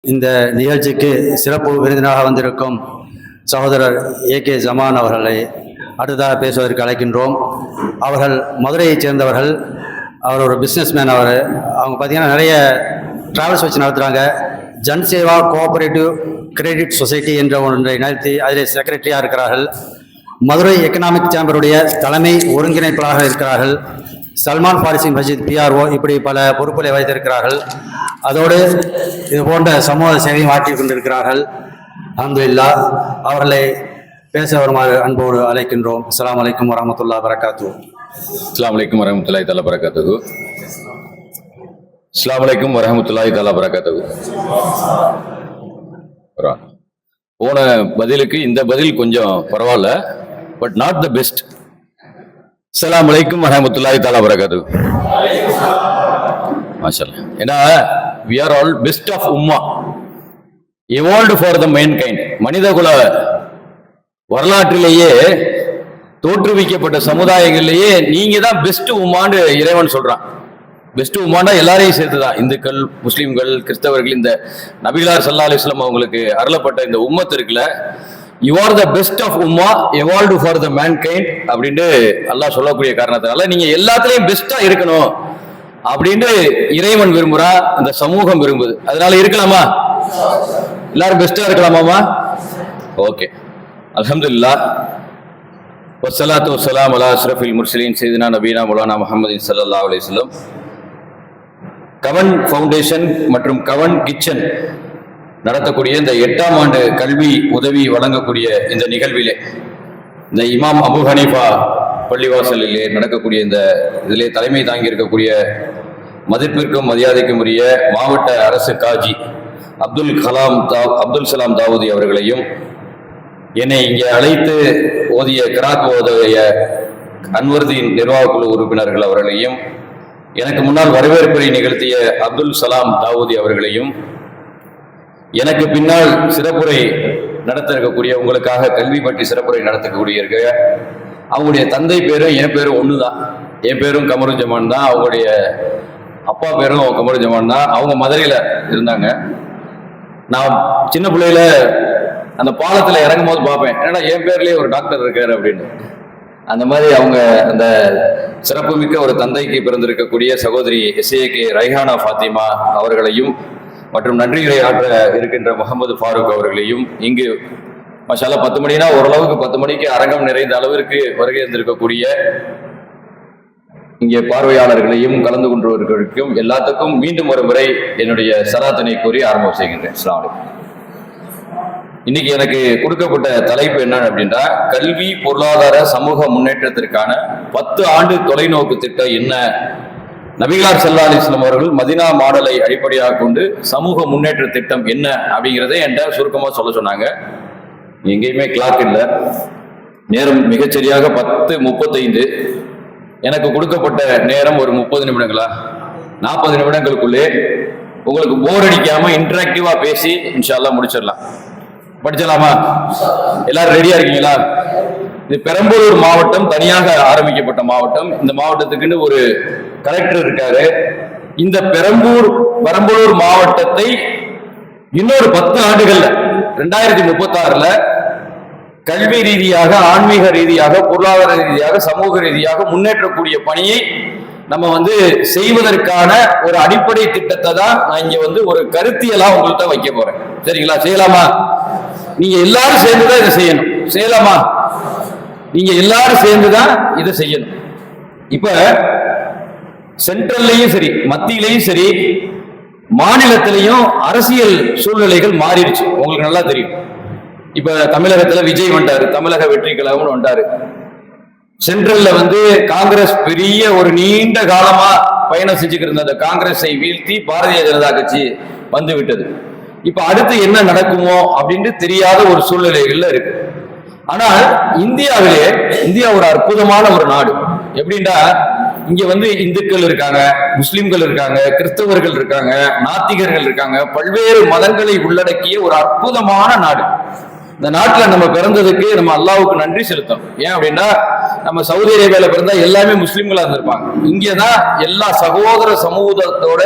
இந்த நிகழ்ச்சிக்கு சிறப்பு விருந்தினராக வந்திருக்கும் சகோதரர் ஏ.கே. ஜமான் அவர்களை அடுத்ததாக பேசுவதற்கு அழைக்கின்றோம். அவர்கள் மதுரையைச் சேர்ந்தவர்கள். அவர் ஒரு பிஸ்னஸ்மேன். அவங்க பார்த்திங்கன்னா நிறைய ட்ராவல்ஸ் வச்சு நடத்துகிறாங்க. ஜன்சேவா கோஆபரேட்டிவ் கிரெடிட் சொசைட்டி என்ற ஒன்றை நடத்தி அதில் செக்ரட்டரியாக இருக்கிறார்கள். மதுரை எக்கனாமிக் சேம்பருடைய தலைமை ஒருங்கிணைப்பாளராக இருக்கிறார்கள். சல்மான் பாரிசி மஸ்ஜித் PRO இப்படி பல பொறுப்புகளை வைத்திருக்கிறார்கள். அதோடு இது போன்ற சமூக சேவையும் ஆற்றிக் கொண்டிருக்கிறார்கள். அல்ஹம்துலில்லாஹ். அவர்களை பேச வருமாறு அன்போடு அழைக்கின்றோம். அஸ்ஸலாமு அலைக்கும் வரஹ்மத்துல்லாஹி வபரகாத்துஹு. அஸ்ஸலாமு அலைக்கும் வரஹ்மத்துல்லாஹி தஆலா வபரகாத்துஹு. அஸ்ஸலாமு அலைக்கும் வரஹ்மத்துல்லாஹி தஆலா வபரகாத்துஹு. போன பதிலுக்கு இந்த பதில் கொஞ்சம் பரவாயில்ல, பட் நாட் த பெஸ்ட். அஸ்ஸலாமு அலைக்கும் வரஹ்மத்துல்லாஹி தஆலா வபரகாத்துஹு. மாஷாஅல்லாஹ். ஏன்னா we are all best of உம்மா, evolved for the mankind. மனிதகுல வரலாற்றிலேயே தோற்றுவிக்கப்பட்ட சமுதாயங்களிலேயே நீங்க தான் பெஸ்ட் உம்மான்னு இறைவன் சொல்றான். பெஸ்ட் உம்மாண்டா எல்லாரையும் சேர்த்துதான், இந்துக்கள், முஸ்லீம்கள், கிறிஸ்தவர்கள். இந்த நபிகளார் ஸல்லல்லாஹு அலைஹி வஸல்லம் அவங்களுக்கு அருளப்பட்ட இந்த உம்மத் இருக்குல்ல, you are the best of உம்மா, எவால்வ்டு ஃபார் த மேன்கைண்ட் அப்படின்னு அல்லாஹ் சொல்லக்கூடிய காரணத்தினால நீங்க எல்லாத்துலயும் பெஸ்டா இருக்கணும் அப்படின்னு இறைவன் விரும்புறா, இந்த சமூகம் விரும்புது. அதனால இருக்கலாமா? எல்லாரும் பெஸ்டா இருக்கலாமாமா? ஓகே, அல்ஹம்துலில்லாஹ். வஸ்ஸலாத்து வஸ்ஸலாமு அலா அஷ்ரஃபில் முர்ஸலீன் சையதுனா நபீனா மௌலானா முஹம்மதின் ஸல்லல்லாஹு அலைஹி வஸல்லம். கவன் ஃபவுண்டேஷன் மற்றும் கவன் கிச்சன் நடத்தக்கூடிய இந்த 8ஆம் ஆண்டு கல்வி உதவி வழங்கக்கூடிய இந்த நிகழ்விலே, இந்த இமாம் அபு ஹனீஃபா பள்ளிவாசலிலே நடக்கக்கூடிய இந்த இதிலே தலைமை தாங்கி இருக்கக்கூடிய மதிப்பிற்கும் மரியாதைக்கும் உரிய மாவட்ட அரசு காஜி அப்துல் சலாம் தாவூதி அவர்களையும், என்னை இங்கே அழைத்து ஓதிய கிராத் ஓதிய அன்வர்தீன் நிர்வாகக்குழு உறுப்பினர்கள் அவர்களையும், எனக்கு முன்னால் வரவேற்புரை நிகழ்த்திய அப்துல் சலாம் தாவூதி அவர்களையும், எனக்கு பின்னால் சிறப்புரை நடத்த இருக்கக்கூடிய, உங்களுக்காக கல்வி பற்றி சிறப்புரை நடத்தக்கூடிய அவங்களுடைய தந்தை பேரும் என் பேரும் ஒன்று தான். என் பேரும் கமரு ஜமான் தான், அவங்களுடைய அப்பா பேரும் கமரு ஜமான் தான். அவங்க மதுரையில் இருந்தாங்க. நான் சின்ன பிள்ளையில அந்த பாலத்தில் இறங்கும் போது பார்ப்பேன், ஏன்னா என் பேர்லேயே ஒரு டாக்டர் இருக்காரு அப்படின்னு. அந்த மாதிரி அவங்க அந்த சிறப்புமிக்க ஒரு தந்தைக்கு பிறந்திருக்கக்கூடிய சகோதரி SA.K. ரைஹானா ஃபாத்திமா அவர்களையும் மற்றும் நன்றிகளை ஆற்ற இருக்கின்ற முகமது ஃபாரூக் அவர்களையும், இங்கு மஷாலா 10 மணினா ஓரளவுக்கு 10 மணிக்கு அரங்கம் நிறைந்த அளவிற்கு வருகை இருந்திருக்கக்கூடிய இங்கே பார்வையாளர்களையும் கலந்து கொண்டவர்களுக்கும் எல்லாத்துக்கும் மீண்டும் ஒரு முறை என்னுடைய சலாத்தினை கூறி ஆரம்பம் செய்கின்றேன். அஸ்ஸலாமு அலைக்கும். இன்னைக்கு எனக்கு கொடுக்கப்பட்ட தலைப்பு என்ன அப்படின்னா, கல்வி பொருளாதார சமூக முன்னேற்றத்திற்கான 10 ஆண்டு தொலைநோக்கு திட்டம் என்ன, நபிகளார் ஸல்லல்லாஹு அலைஹி வஸல்லம் அவர்கள் மதீனா மாடலை அடிப்படையாக கொண்டு சமூக முன்னேற்ற திட்டம் என்ன அப்படிங்கிறத என்கிட்ட சுருக்கமாக சொல்ல சொன்னாங்க. எங்கேயுமே கிளாக் இல்லை, நேரம் மிகச்சரியாக 10:35. எனக்கு கொடுக்கப்பட்ட நேரம் ஒரு 30 நிமிடங்களா 40 நிமிடங்களுக்குள்ளே உங்களுக்கு போர் அடிக்காம இன்டராக்டிவா பேசி இன்ஷா அல்லாஹ் முடிச்சிடலாம். படிச்சலாமா? எல்லாரும் ரெடியா இருக்கீங்களா? இது பெரம்பலூர் மாவட்டம், தனியாக ஆரம்பிக்கப்பட்ட மாவட்டம். இந்த மாவட்டத்துக்குன்னு ஒரு கலெக்டர் இருக்காரு. இந்த பெரம்பலூர் மாவட்டத்தை இன்னொரு 10 ஆண்டுகள்ல 2036ல கல்வி ரீதியாக, ஆன்மீக ரீதியாக, பொருளாதார ரீதியாக, சமூக ரீதியாக முன்னேற்றக்கூடிய பணியை நம்ம செய்வதற்கான ஒரு அடிப்படை திட்டத்தை தான் நான் இங்க ஒரு கருத்தியலா உங்கள்கிட்ட வைக்க போறேன். சரிங்களா? செய்யலாமா? நீங்க எல்லாரும் சேர்ந்துதான் இதை செய்யணும். செய்யலாமா? நீங்க எல்லாரும் சேர்ந்துதான் இதை செய்யணும். இப்ப சென்ட்ரல்லையும் சரி, மத்தியிலையும் சரி, மாநிலத்திலையும் அரசியல் சூழ்நிலைகள் மாறிடுச்சு. உங்களுக்கு நல்லா தெரியும். இப்ப தமிழகத்துல விஜய் வந்தாரு, தமிழக வெற்றி கழகம்னு வந்தாரு. சென்ட்ரல்ல காங்கிரஸ் பெரிய ஒரு நீண்ட காலமா பயணம் செஞ்சுக்கிட்டு இருந்த அந்த காங்கிரஸை வீழ்த்தி பாரதிய ஜனதா கட்சி வந்து விட்டது. இப்ப அடுத்து என்ன நடக்குமோ அப்படின்னு தெரியாத ஒரு சூழ்நிலைகள்ல இருக்கு. ஆனால் இந்தியா ஒரு அற்புதமான ஒரு நாடு. எப்படின்னா, இங்க இந்துக்கள் இருக்காங்க, முஸ்லிம்கள் இருக்காங்க, கிறிஸ்தவர்கள் இருக்காங்க, நாத்திகர்கள் இருக்காங்க, பல்வேறு மதங்களை உள்ளடக்கிய ஒரு அற்புதமான நாடு. இந்த நாட்டில் நம்ம பிறந்ததுக்கு நம்ம அல்லாஹ்வுக்கு நன்றி செலுத்தணும். ஏன் அப்படின்னா நம்ம சவுதி அரேபியால பிறந்தா எல்லாமே முஸ்லிம்களா இருந்திருப்பாங்க. இங்கதான் எல்லா சகோதர சமூகத்தோட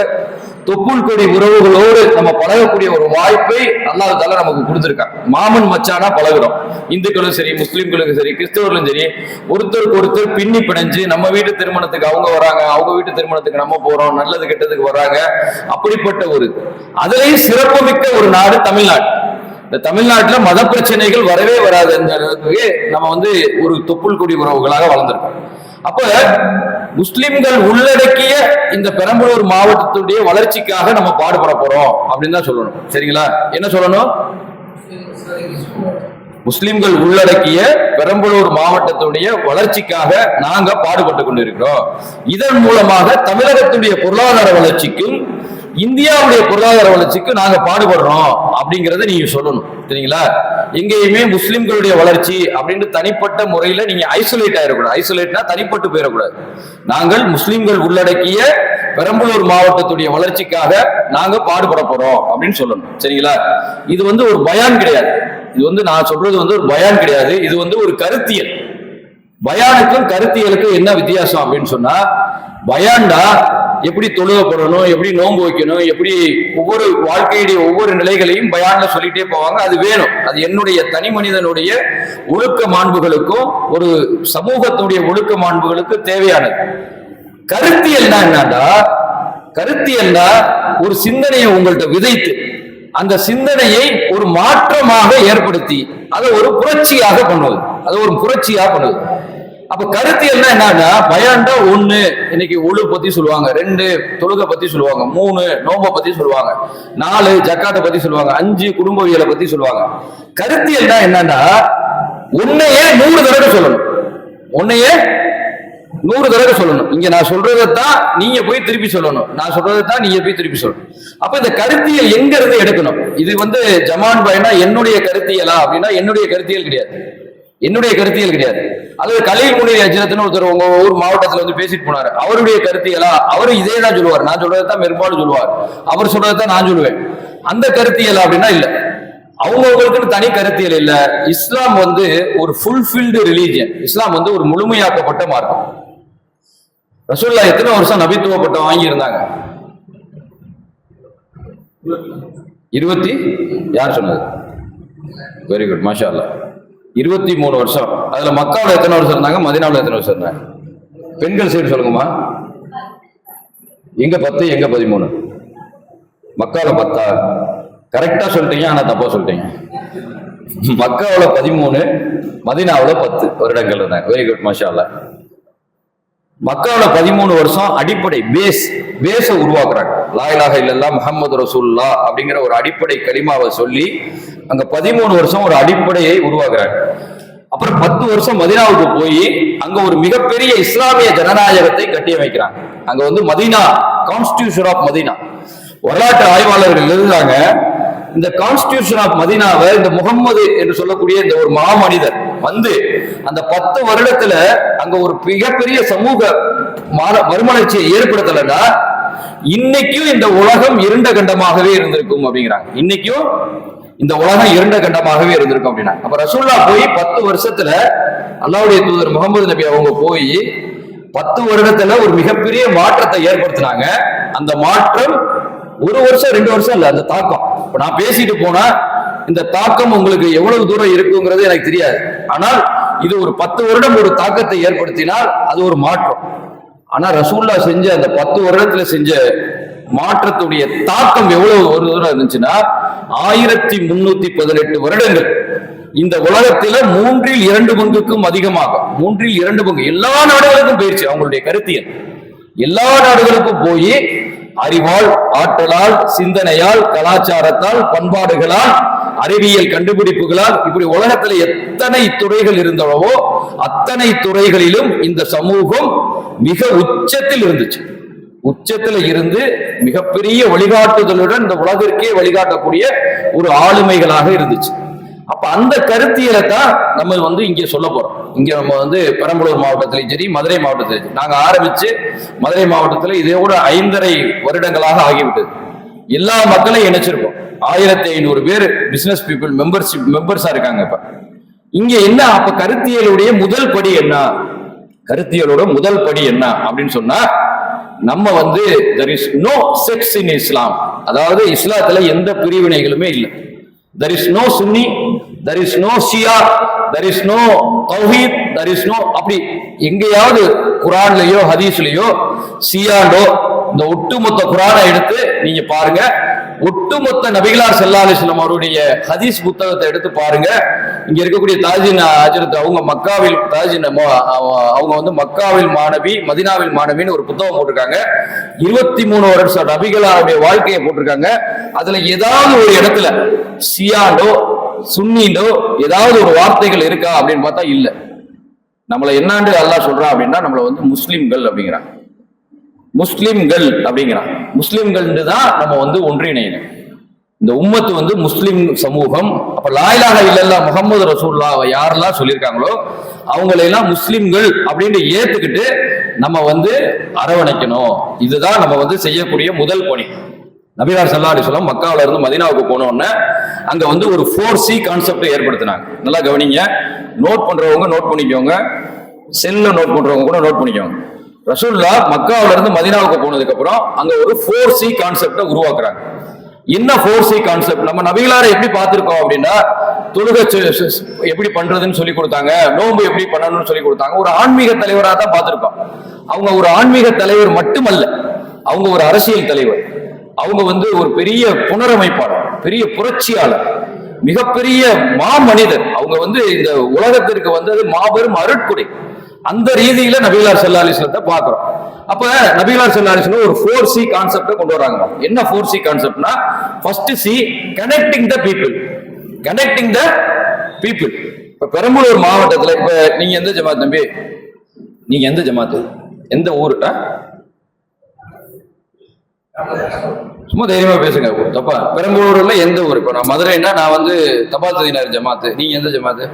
தொப்புள் கொடி உறவுகளோடு நம்ம பழகக்கூடிய ஒரு வாய்ப்பை அல்லாஹ் தஆலா நமக்கு கொடுத்திருக்காங்க. மாமன் மச்சானா பழகுறோம். இந்துக்களும் சரி, முஸ்லிம்களுக்கும் சரி, கிறிஸ்தவர்களும் சரி, ஒருத்தருக்கு ஒருத்தர் பின்னி பிணைஞ்சு நம்ம வீட்டு திருமணத்துக்கு அவங்க வராங்க, அவங்க வீட்டு திருமணத்துக்கு நம்ம போறோம், நல்லது கெட்டதுக்கு வராங்க. அப்படிப்பட்ட ஒரு அதுலயும் சிறப்புமிக்க ஒரு நாடு தமிழ்நாடு. இந்த தமிழ்நாட்டுல மத பிரச்சனைகள் வரவே வராது. நம்ம ஒரு தொப்புள் கொடி உறவுகளாக வளர்ந்திருக்கோம். அப்ப முஸ்லிம்கள் உள்ளடக்கிய இந்த பெரம்பலூர் மாவட்டத்துடைய வளர்ச்சிக்காக நம்ம பாடுபட போறோம் அப்படின்னு தான் சொல்லணும். சரிங்களா? என்ன சொல்லணும்? முஸ்லிம்கள் உள்ளடக்கிய பெரம்பலூர் மாவட்டத்துடைய வளர்ச்சிக்காக நாங்க பாடுபட்டு கொண்டிருக்கிறோம். இதன் மூலமாக தமிழகத்துடைய பொருளாதார வளர்ச்சிக்கும் இந்தியாவுடைய பொருளாதார வளர்ச்சிக்கு நாங்க பாடுபடுறோம் அப்படிங்கறத நீங்க சொல்லணும். சரிங்களா? எங்கேயுமே முஸ்லிம்களுடைய வளர்ச்சி அப்படின்னு தனிப்பட்ட முறையில நீங்க ஐசோலேட் ஆயிடக்கூடாது. ஐசோலேட்னா தனிப்பட்டு போயிடக்கூடாது. நாங்கள் முஸ்லிம்கள் உள்ளடக்கிய பெரம்பலூர் மாவட்டத்துடைய வளர்ச்சிக்காக நாங்க பாடுபட போறோம் அப்படின்னு சொல்லணும். சரிங்களா? இது ஒரு பயான் கிடையாது. இது நான் சொல்றது ஒரு பயான் கிடையாது. இது ஒரு கருத்தியல். பயானுக்கும் கருத்தியலுக்கும் என்ன வித்தியாசம் அப்படின்னு சொன்னா, பயான்டா எப்படி தொழுகப்படணும், எப்படி நோன்பு வைக்கணும், எப்படி ஒவ்வொரு வாழ்க்கையுடைய ஒவ்வொரு நிலைகளையும் பயான்ல சொல்லிட்டே போவாங்க. அது வேணும். அது என்னுடைய தனி மனிதனுடைய ஒழுக்க மாண்புகளுக்கும் ஒரு சமூகத்துடைய ஒழுக்க மாண்புகளுக்கு தேவையானது. கருத்தியல்னா என்னடா? கருத்தியல்னா ஒரு சிந்தனையை உங்கள்கிட்ட விதைத்து அந்த சிந்தனையை ஒரு மாற்றமாக ஏற்படுத்தி அதை ஒரு புரட்சியாக பண்ணுவது. அது ஒரு புரட்சியாக பண்ணுவது. அப்ப கருத்தியல்னா என்னன்னா, பயான்டா 1 இன்னைக்கு ஒழு பத்தி சொல்லுவாங்க, 2 தொழுகை பத்தி சொல்லுவாங்க, 3 நோம்ப பத்தி சொல்லுவாங்க, 4 ஜக்காத்தை பத்தி சொல்லுவாங்க, 5 குடும்பவியலை பத்தி சொல்லுவாங்க. கருத்தியல்னா என்னன்னா, உன்னையே 100 தடவை சொல்லணும். உன்னையே 100 தடவை சொல்லணும். இங்க நான் சொல்றதைத்தான் நீங்க போய் திருப்பி சொல்லணும், நான் சொல்றதைத்தான் நீங்க போய் திருப்பி சொல்லணும். அப்ப இந்த கருத்தியல் எங்க இருந்து எடுக்கணும்? இது ஜமான் பையனா என்னுடைய கருத்தியலா அப்படின்னா என்னுடைய கருத்தியல் கிடையாது. என்னுடைய கருத்தியல் கிடையாது. அது கலீல் முனீர் அஜ்ரத்னு ஒருத்தர் உங்க ஊர் மாவட்டத்துல பேசிட்டு போனாரு. அவருடைய கருத்தியலா? அவரு இதே தான் சொல்லுவார். நான் சொல்றதைத்தான் பெரும்பாலும் சொல்லுவார். அவர் சொல்றதைத்தான் நான் சொல்லுவேன். அந்த கருத்தியல் அப்படின்னா இல்ல. அவங்களுக்கு தனி கருத்தியல் இல்ல. இஸ்லாம் ஒரு ஃபுல்ஃபில்டு ரிலீஜியன். இஸ்லாம் ஒரு முழுமையாக்கப்பட்ட மார்க்கம். ரசூலுல்லாஹ் எத்தனை வருஷம் நபித்துவ பட்டம் வாங்கி இருந்தாங்க? 20 யார் சொன்னது? வெரி குட், மாஷா அல்லாஹ். 23 வருஷம். அதுல மக்காவுல எத்தனை வருஷம் இருந்தாங்க? மதீனாவுல எத்தனை வருஷம் இருந்தாங்க? பெண்கள் சைடு சொல்லுங்கம்மா. எங்க 10 எங்க 13? மக்காவுல 10. கரெக்டா சொல்லிட்டீங்க, ஆனா தப்பா சொல்லிட்டீங்க. மக்காவுல 13, மதீனாவுல 10 வருடங்கள் இருந்தாங்க. வெரி குட், மாஷா அல்லாஹ். மக்காவுல 13 வருஷம் அடிப்படை பேஸ உருவாக்குறாங்க. லா இலாஹ இல்லல்லாஹ் முஹம்மது ரசூலுல்லாஹ் அப்படிங்கிற ஒரு அடிப்படை கலிமாவை சொல்லி அங்க 13 வருஷம் ஒரு அடிப்படையை உருவாக்குறாங்க. அப்புறம் 10 வருஷம் மதீனாவுக்கு போய் அங்க ஒரு மிகப்பெரிய இஸ்லாமிய ஜனநாயகத்தை கட்டியமைக்கிறாங்க. அங்க மதீனா கான்ஸ்டிடியூஷன் ஆஃப் மதீனா. வரலாற்று ஆய்வாளர்கள் எழுதுறாங்க, இந்த கான்ஸ்டிடியூஷன் ஆஃப் மதீனாவை இந்த முகம்மது என்று சொல்லக்கூடிய இந்த ஒரு மாமனிதர் அந்த 10 வருடத்துல அங்க ஒரு மிகப்பெரிய சமூக மறுமலர்ச்சியை ஏற்படுத்தலைன்னா இன்னைக்கும் இந்த உலகம் இருண்ட கண்டமாகவே இருந்திருக்கும் அப்படிங்கிறாங்க. இன்னைக்கும் இந்த உலகம் இருண்ட கண்டமாகவே இருந்திருக்கும் அப்படின்னா, அப்ப ரசூலுல்லாஹ் போய் 10 வருஷத்துல அல்லாஹ்வுடைய தூதர் முகமது நபி அவங்க போய் 10 வருடத்துல ஒரு மிகப்பெரிய மாற்றத்தை ஏற்படுத்தினாங்க. அந்த மாற்றம் 1 வருஷம் 2 வருஷம் இல்ல, அந்த தாக்கம். இப்ப நான் பேசிட்டு போனா இந்த தாக்கம் உங்களுக்கு எவ்வளவு தூரம் இருக்குங்கிறது எனக்கு தெரியாது. ஆனால் இது ஒரு 10 வருடம் ஒரு தாக்கத்தை ஏற்படுத்தினால் அது ஒரு மாற்றம். ஆனா ரசூலுல்லாஹ் செஞ்ச அந்த 10 வருடத்துல செஞ்ச மாற்றத்துடைய தாக்கம் எவ்வளவு ஒரு தூரம் இருந்துச்சுன்னா 1318 வருடங்கள் இந்த உலகத்தில 3/2 பங்குக்கும் அதிகமாக 3/2 பங்கு எல்லா நாடுகளுக்கும் போயிடுச்சு. அவங்களுடைய கருத்தியல் எல்லா நாடுகளுக்கும் போய் அறிவால், ஆற்றலால், சிந்தனையால், கலாச்சாரத்தால், பண்பாடுகளால், அறிவியல் கண்டுபிடிப்புகளால் இப்படி உலகத்துல எத்தனை துறைகள் இருந்தனவோ அத்தனை துறைகளிலும் இந்த சமூகம் மிக உச்சத்தில் இருந்துச்சு. உச்சத்துல இருந்து மிகப்பெரிய வழிகாட்டுதலுடன் இந்த உலகிற்கே வழிகாட்டக்கூடிய ஒரு ஆளுமைகளாக இருந்துச்சு. அப்ப அந்த கருத்தியலை தான் நம்ம இங்க சொல்ல போறோம். இங்க நம்ம பெரம்பலூர் மாவட்டத்திலையும் சரி, மதுரை மாவட்டத்திலையும் நாங்க ஆரம்பிச்சு மதுரை மாவட்டத்துல இதோட 5.5 வருடங்களாக ஆகிவிட்டது. எல்லா மக்களையும் இணைச்சிருக்கோம். 1500 பேர் பிசினஸ் பீப்புள் மெம்பர்ஸா இருக்காங்க. இப்ப இங்க என்ன, அப்ப கருத்தியலுடைய முதல் படி என்ன, கருத்தியலோட முதல் படி என்ன அப்படின்னு சொன்னா, நம்ம வந்து there is no sex in Islam. அதாவது இஸ்லாத்துல எந்த பிரிவினைகளுமே இல்லை. there is no Sunni, there is no Shia, there is no Tawhid, there is no, அப்படி எங்கேயாவது குரான்லயோ ஹதீஸ்லயோ சியாண்டோ, இந்த ஒட்டுமொத்த குரானை எடுத்து நீங்க பாருங்க, ஒட்டுமொத்த நபிகளார் ஸல்லல்லாஹு அலைஹி வஸல்லம் அவருடைய ஹதீஸ் புத்தகத்தை எடுத்து பாருங்க. இங்க இருக்கக்கூடிய தாஜின் ஹஜ்ரத் அவங்க மக்காவில் அவங்க வந்து மக்காவில் மாணவி மதீனாவில் மாணவின்னு ஒரு புத்தகம் போட்டிருக்காங்க. 23 வருஷம் நபிகளாருடைய வாழ்க்கையை போட்டிருக்காங்க. அதுல ஏதாவது ஒரு இடத்துல சியாண்டோ சுன்னிண்டோ ஏதாவது ஒரு வார்த்தைகள் இருக்கா அப்படின்னு பார்த்தா இல்ல. நம்மளை என்னாண்டு அல்லாஹ் சொல்றான் அப்படின்னா, நம்மளை வந்து முஸ்லிம்கள் அப்படிங்கிறான். முஸ்லிம்கள் அப்படிங்கிறான். முஸ்லிம்கள் தான் நம்ம வந்து ஒன்றிணையணும். இந்த உம்மத்து வந்து முஸ்லிம் சமூகம். அப்ப லா இலாஹா இல்லல்லாஹ் முஹம்மது ரசூலுல்லாஹ் யாரெல்லாம் சொல்லியிருக்காங்களோ அவங்களையெல்லாம் முஸ்லிம்கள் அப்படின்னு ஏத்துக்கிட்டு நம்ம வந்து அரவணைக்கணும். இதுதான் நம்ம வந்து செய்யக்கூடிய முதல் பணி. நபிகளார் ஸல்லல்லாஹு அலைஹி வஸல்லம் மக்காவில இருந்து மதீனாவுக்கு போன உடனே அங்க வந்து ஒரு 4C கான்செப்ட் ஏற்படுத்தினாங்க. நல்லா கவனிங்க, நோட் பண்றவங்க நோட் பண்ணிக்கோங்க, செல்ல நோட் பண்றவங்க கூட நோட் பண்ணிக்கோங்க. ரசூலுல்லாஹ் மக்காவில இருந்து மதீனாவுக்கு போனதுக்கு அப்புறம் அங்க ஒரு 4C கான்செப்டை உருவாக்குறாங்க. என்ன 4C கான்செப்ட்? நம்ம நபிகளாரை எப்படி பார்த்திருக்கோம் அப்படின்னா, தொழுகை எப்படி பண்றதுன்னு சொல்லி கொடுத்தாங்க, நோன்பு எப்படி பண்ணணும்னு சொல்லி கொடுத்தாங்க. ஒரு ஆன்மீக தலைவராக தான் பார்த்திருக்கோம். அவங்க ஒரு ஆன்மீக தலைவர் மட்டுமல்ல, அவங்க ஒரு அரசியல் தலைவர். அவங்க வந்து ஒரு பெரிய புனரமைப்பாளர், பெரிய புரட்சியாளர், மிகப்பெரிய மாமனிதர். அவங்க வந்து இந்த உலகத்திற்கு வந்தது மாபெரும் அருட்கொடை. அந்த ரீதியில நபிகளார் ஸல்லல்லாஹு அலைஹி வஸல்லம் பார்க்கிறோம். அப்ப நபிகளார் ஸல்லல்லாஹு அலைஹி வஸல்லம் ஒரு 4C கான்செப்டை கொண்டு வராங்க. என்ன 4C கான்செப்ட்னா, first C connecting the people, connecting the people. இப்ப பெரம்பலூர் மாவட்டத்துல, இப்ப நீங்க எந்த ஜமாத் தம்பி? நீங்க எந்த ஜமாத்து, எந்த ஊருட்டா? சும்மா தைரியமா பேசுங்க, தப்பா. பெரம்பலூர்ல எந்த ஊர்? இப்ப நான் மதுரைன்னா நான் வந்து தபாத்துதினார் ஜமாத்து. நீங்க எந்த ஜமாத்து?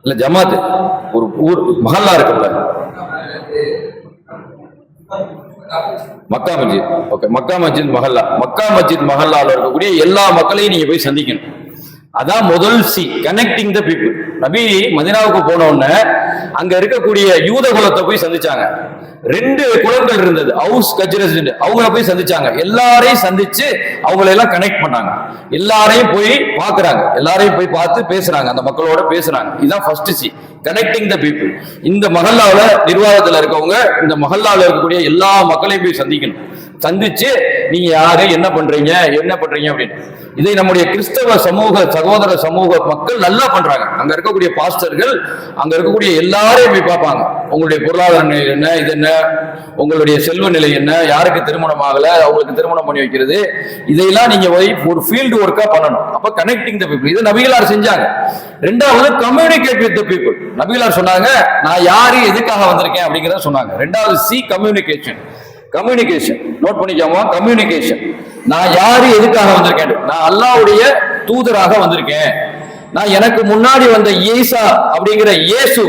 இல்ல ஜமாத்து ஒரு ஊர் மஹல்லா இருக்குல்ல, மக்கா மஸ்ஜித். ஓகே, மக்கா மஸ்ஜித் மஹல்லா. மக்கா மஸ்ஜித் மஹல்லால இருக்கக்கூடிய எல்லா மக்களையும் நீங்க போய் சந்திக்கணும். அதான் முதல் C, கனெக்டிங் த பீப்புள். நபி மதீனாவுக்கு போன உடனே அங்க இருக்கக்கூடிய யூத குலத்தை போய் சந்திச்சாங்க. 2 குலங்கள் இருந்தது, அவுஸ் கஜ்ரஜ். அவங்கள போய் சந்திச்சாங்க. எல்லாரையும் சந்திச்சு அவங்களை எல்லாம் கனெக்ட் பண்ணாங்க. எல்லாரையும் போய் பாக்குறாங்க, எல்லாரையும் போய் பார்த்து பேசுறாங்க, அந்த மக்களோட பேசுறாங்க. இதுதான் first C, connecting the people. இந்த மஹல்லால நிர்வாகத்துல இருக்கவங்க இந்த மஹல்லால இருக்கக்கூடிய எல்லா மக்களையும் போய் சந்திக்கணும். சந்திச்சு நீங்க யாரு, என்ன பண்றீங்க அப்படின்னு. இதை நம்முடைய கிறிஸ்தவ சமூக சகோதர சமூக மக்கள் நல்லா பண்றாங்க. அங்க இருக்கக்கூடிய பாஸ்டர்கள் அங்க இருக்கக்கூடிய எல்லாரையும் போய் பார்ப்பாங்க. உங்களுடைய பொருளாதார நிலை என்ன, இது என்ன, உங்களுடைய செல்வ நிலை என்ன, யாருக்கு திருமணம் ஆகல அவங்களுக்கு திருமணம் பண்ணி வைக்கிறது, இதையெல்லாம் நீங்க ஒரு ஃபீல்டு ஒர்க்கா பண்ணணும். அப்ப கனெக்டிங் த பீப்புள், இது நபிகளார் செஞ்சாங்க. 2வது கம்யூனிகேட் வித் த பீப்புள். நபிகளார் சொன்னாங்க, நான் யாரு எதுக்காக வந்திருக்கேன் அப்படிங்கிறத சொன்னாங்க. 2வது C, கம்யூனிகேஷன். கம்யூனிகேஷன் நோட் பண்ணிக்கோமா, கம்யூனிகேஷன். நான் யாரு எதுக்காக வந்திருக்கேன்? நான் அல்லாஹ்வுடைய தூதராக வந்திருக்கேன். நான் எனக்கு முன்னாடி வந்த ஈசா அப்படிங்கிற இயேசு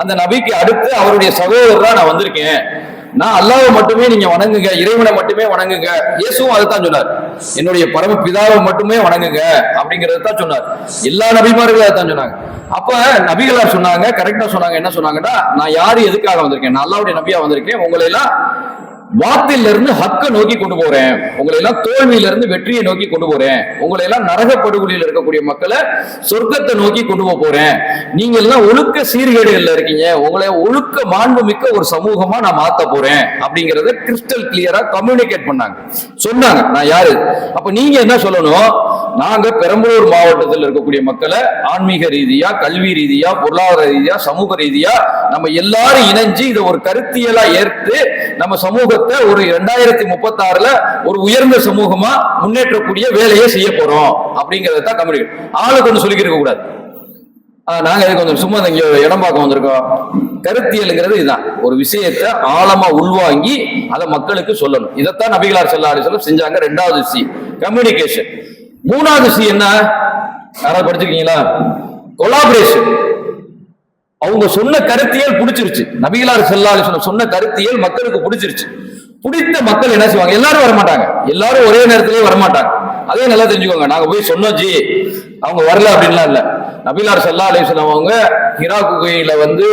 அந்த நபிக்கு அடுத்து அவருடைய சகோதரரா நான் வந்திருக்கேன். நான் அல்லாஹ்வை மட்டுமே நீங்க வணங்குங்க, இறைவனை மட்டுமே வணங்குங்க. இயேசுவும் அதைத்தான் சொன்னார், என்னுடைய பரம பிதாவை மட்டுமே வணங்குங்க அப்படிங்கறத தான் சொன்னார். எல்லா நபிமார்களும் அதைத்தான் சொன்னாங்க. அப்ப நபிகளார் சொன்னாங்க, கரெக்டா சொன்னாங்க. என்ன சொன்னாங்கன்னா, நான் யாரு எதுக்காக வந்திருக்கேன்? நான் அல்லாஹ்வுடைய நபியா வந்திருக்கேன். உங்களை எல்லாம் வாத்தில இருந்து ஹக்க நோக்கி கொண்டு போறேன். உங்களை எல்லாம் தோல்வியில இருந்து வெற்றியை நோக்கி கொண்டு போறேன். உங்களை எல்லாம் நரக படுகொலியில் இருக்கக்கூடிய மக்களை சொர்க்கத்தை நோக்கி கொண்டு போறேன். நீங்க எல்லாம் ஒழுக்க சீர்கேடுகள்ல இருக்கீங்க, உங்களை ஒழுக்க மாண்பு மிக்க ஒரு சமூகமா நான் மாத்த போறேன் அப்படிங்கறத கிறிஸ்டல் கிளியரா கம்யூனிகேட் பண்ணாங்க, சொன்னாங்க. நான் யாரு? அப்ப நீங்க என்ன சொல்லணும்? நாங்க பெரம்பலூர் மாவட்டத்தில் இருக்கக்கூடிய மக்களை ஆன்மீக ரீதியா, கல்வி ரீதியா, பொருளாதார ரீதியா, சமூக ரீதியா நம்ம எல்லாரும் இணைஞ்சு இதை ஒரு கருத்தியலா ஏற்று நம்ம சமூக ஒரு 2036ல ஒரு உயர்ந்த சமூகமா முன்னேற்றக்கூடிய வேலையை செய்ய போறோம் அப்படிங்கறத கம்யூனிகேட். ஆளுக்கு ஒன்று சொல்லிக்கிட்டு இருக்க கூடாது. நாங்க எதுக்கு வந்து சும்மா இங்க இடம் பார்க்க வந்திருக்கோம். கருத்தியலுங்கிறது இதுதான், ஒரு விஷயத்தை ஆழமா உள்வாங்கி அதை மக்களுக்கு சொல்லணும். இதைத்தான் நபிகளார் ஸல்லல்லாஹு அலைஹி வஸல்லம் செஞ்சாங்க. 2வது C, கம்யூனிகேஷன். 3வது C என்ன? யாராவது படிச்சிருக்கீங்களா? கொலாபரேஷன். அவங்க சொன்ன கருத்தியல் பிடிச்சிருச்சு. நபிகளார் ஸல்லல்லாஹு அலைஹி வஸல்லம் சொன்ன கருத்தியல் மக்களுக்கு பிடிச்சிருச்சு. பிடித்த மக்கள் என்ன செய்வாங்க, எல்லாரும் வரமாட்டாங்க, எல்லாரும் ஒரே நேரத்திலேயே வரமாட்டாங்க. அதே நல்லா தெரிஞ்சுக்கோங்க. நாங்க போய் சொன்னோம் ஜி, அவங்க வரல அப்படின்லாம் இல்ல. நபிலார் ஸல்லல்லாஹு அலைஹி வஸல்லம் அவங்க ஹிரா குகையில வந்து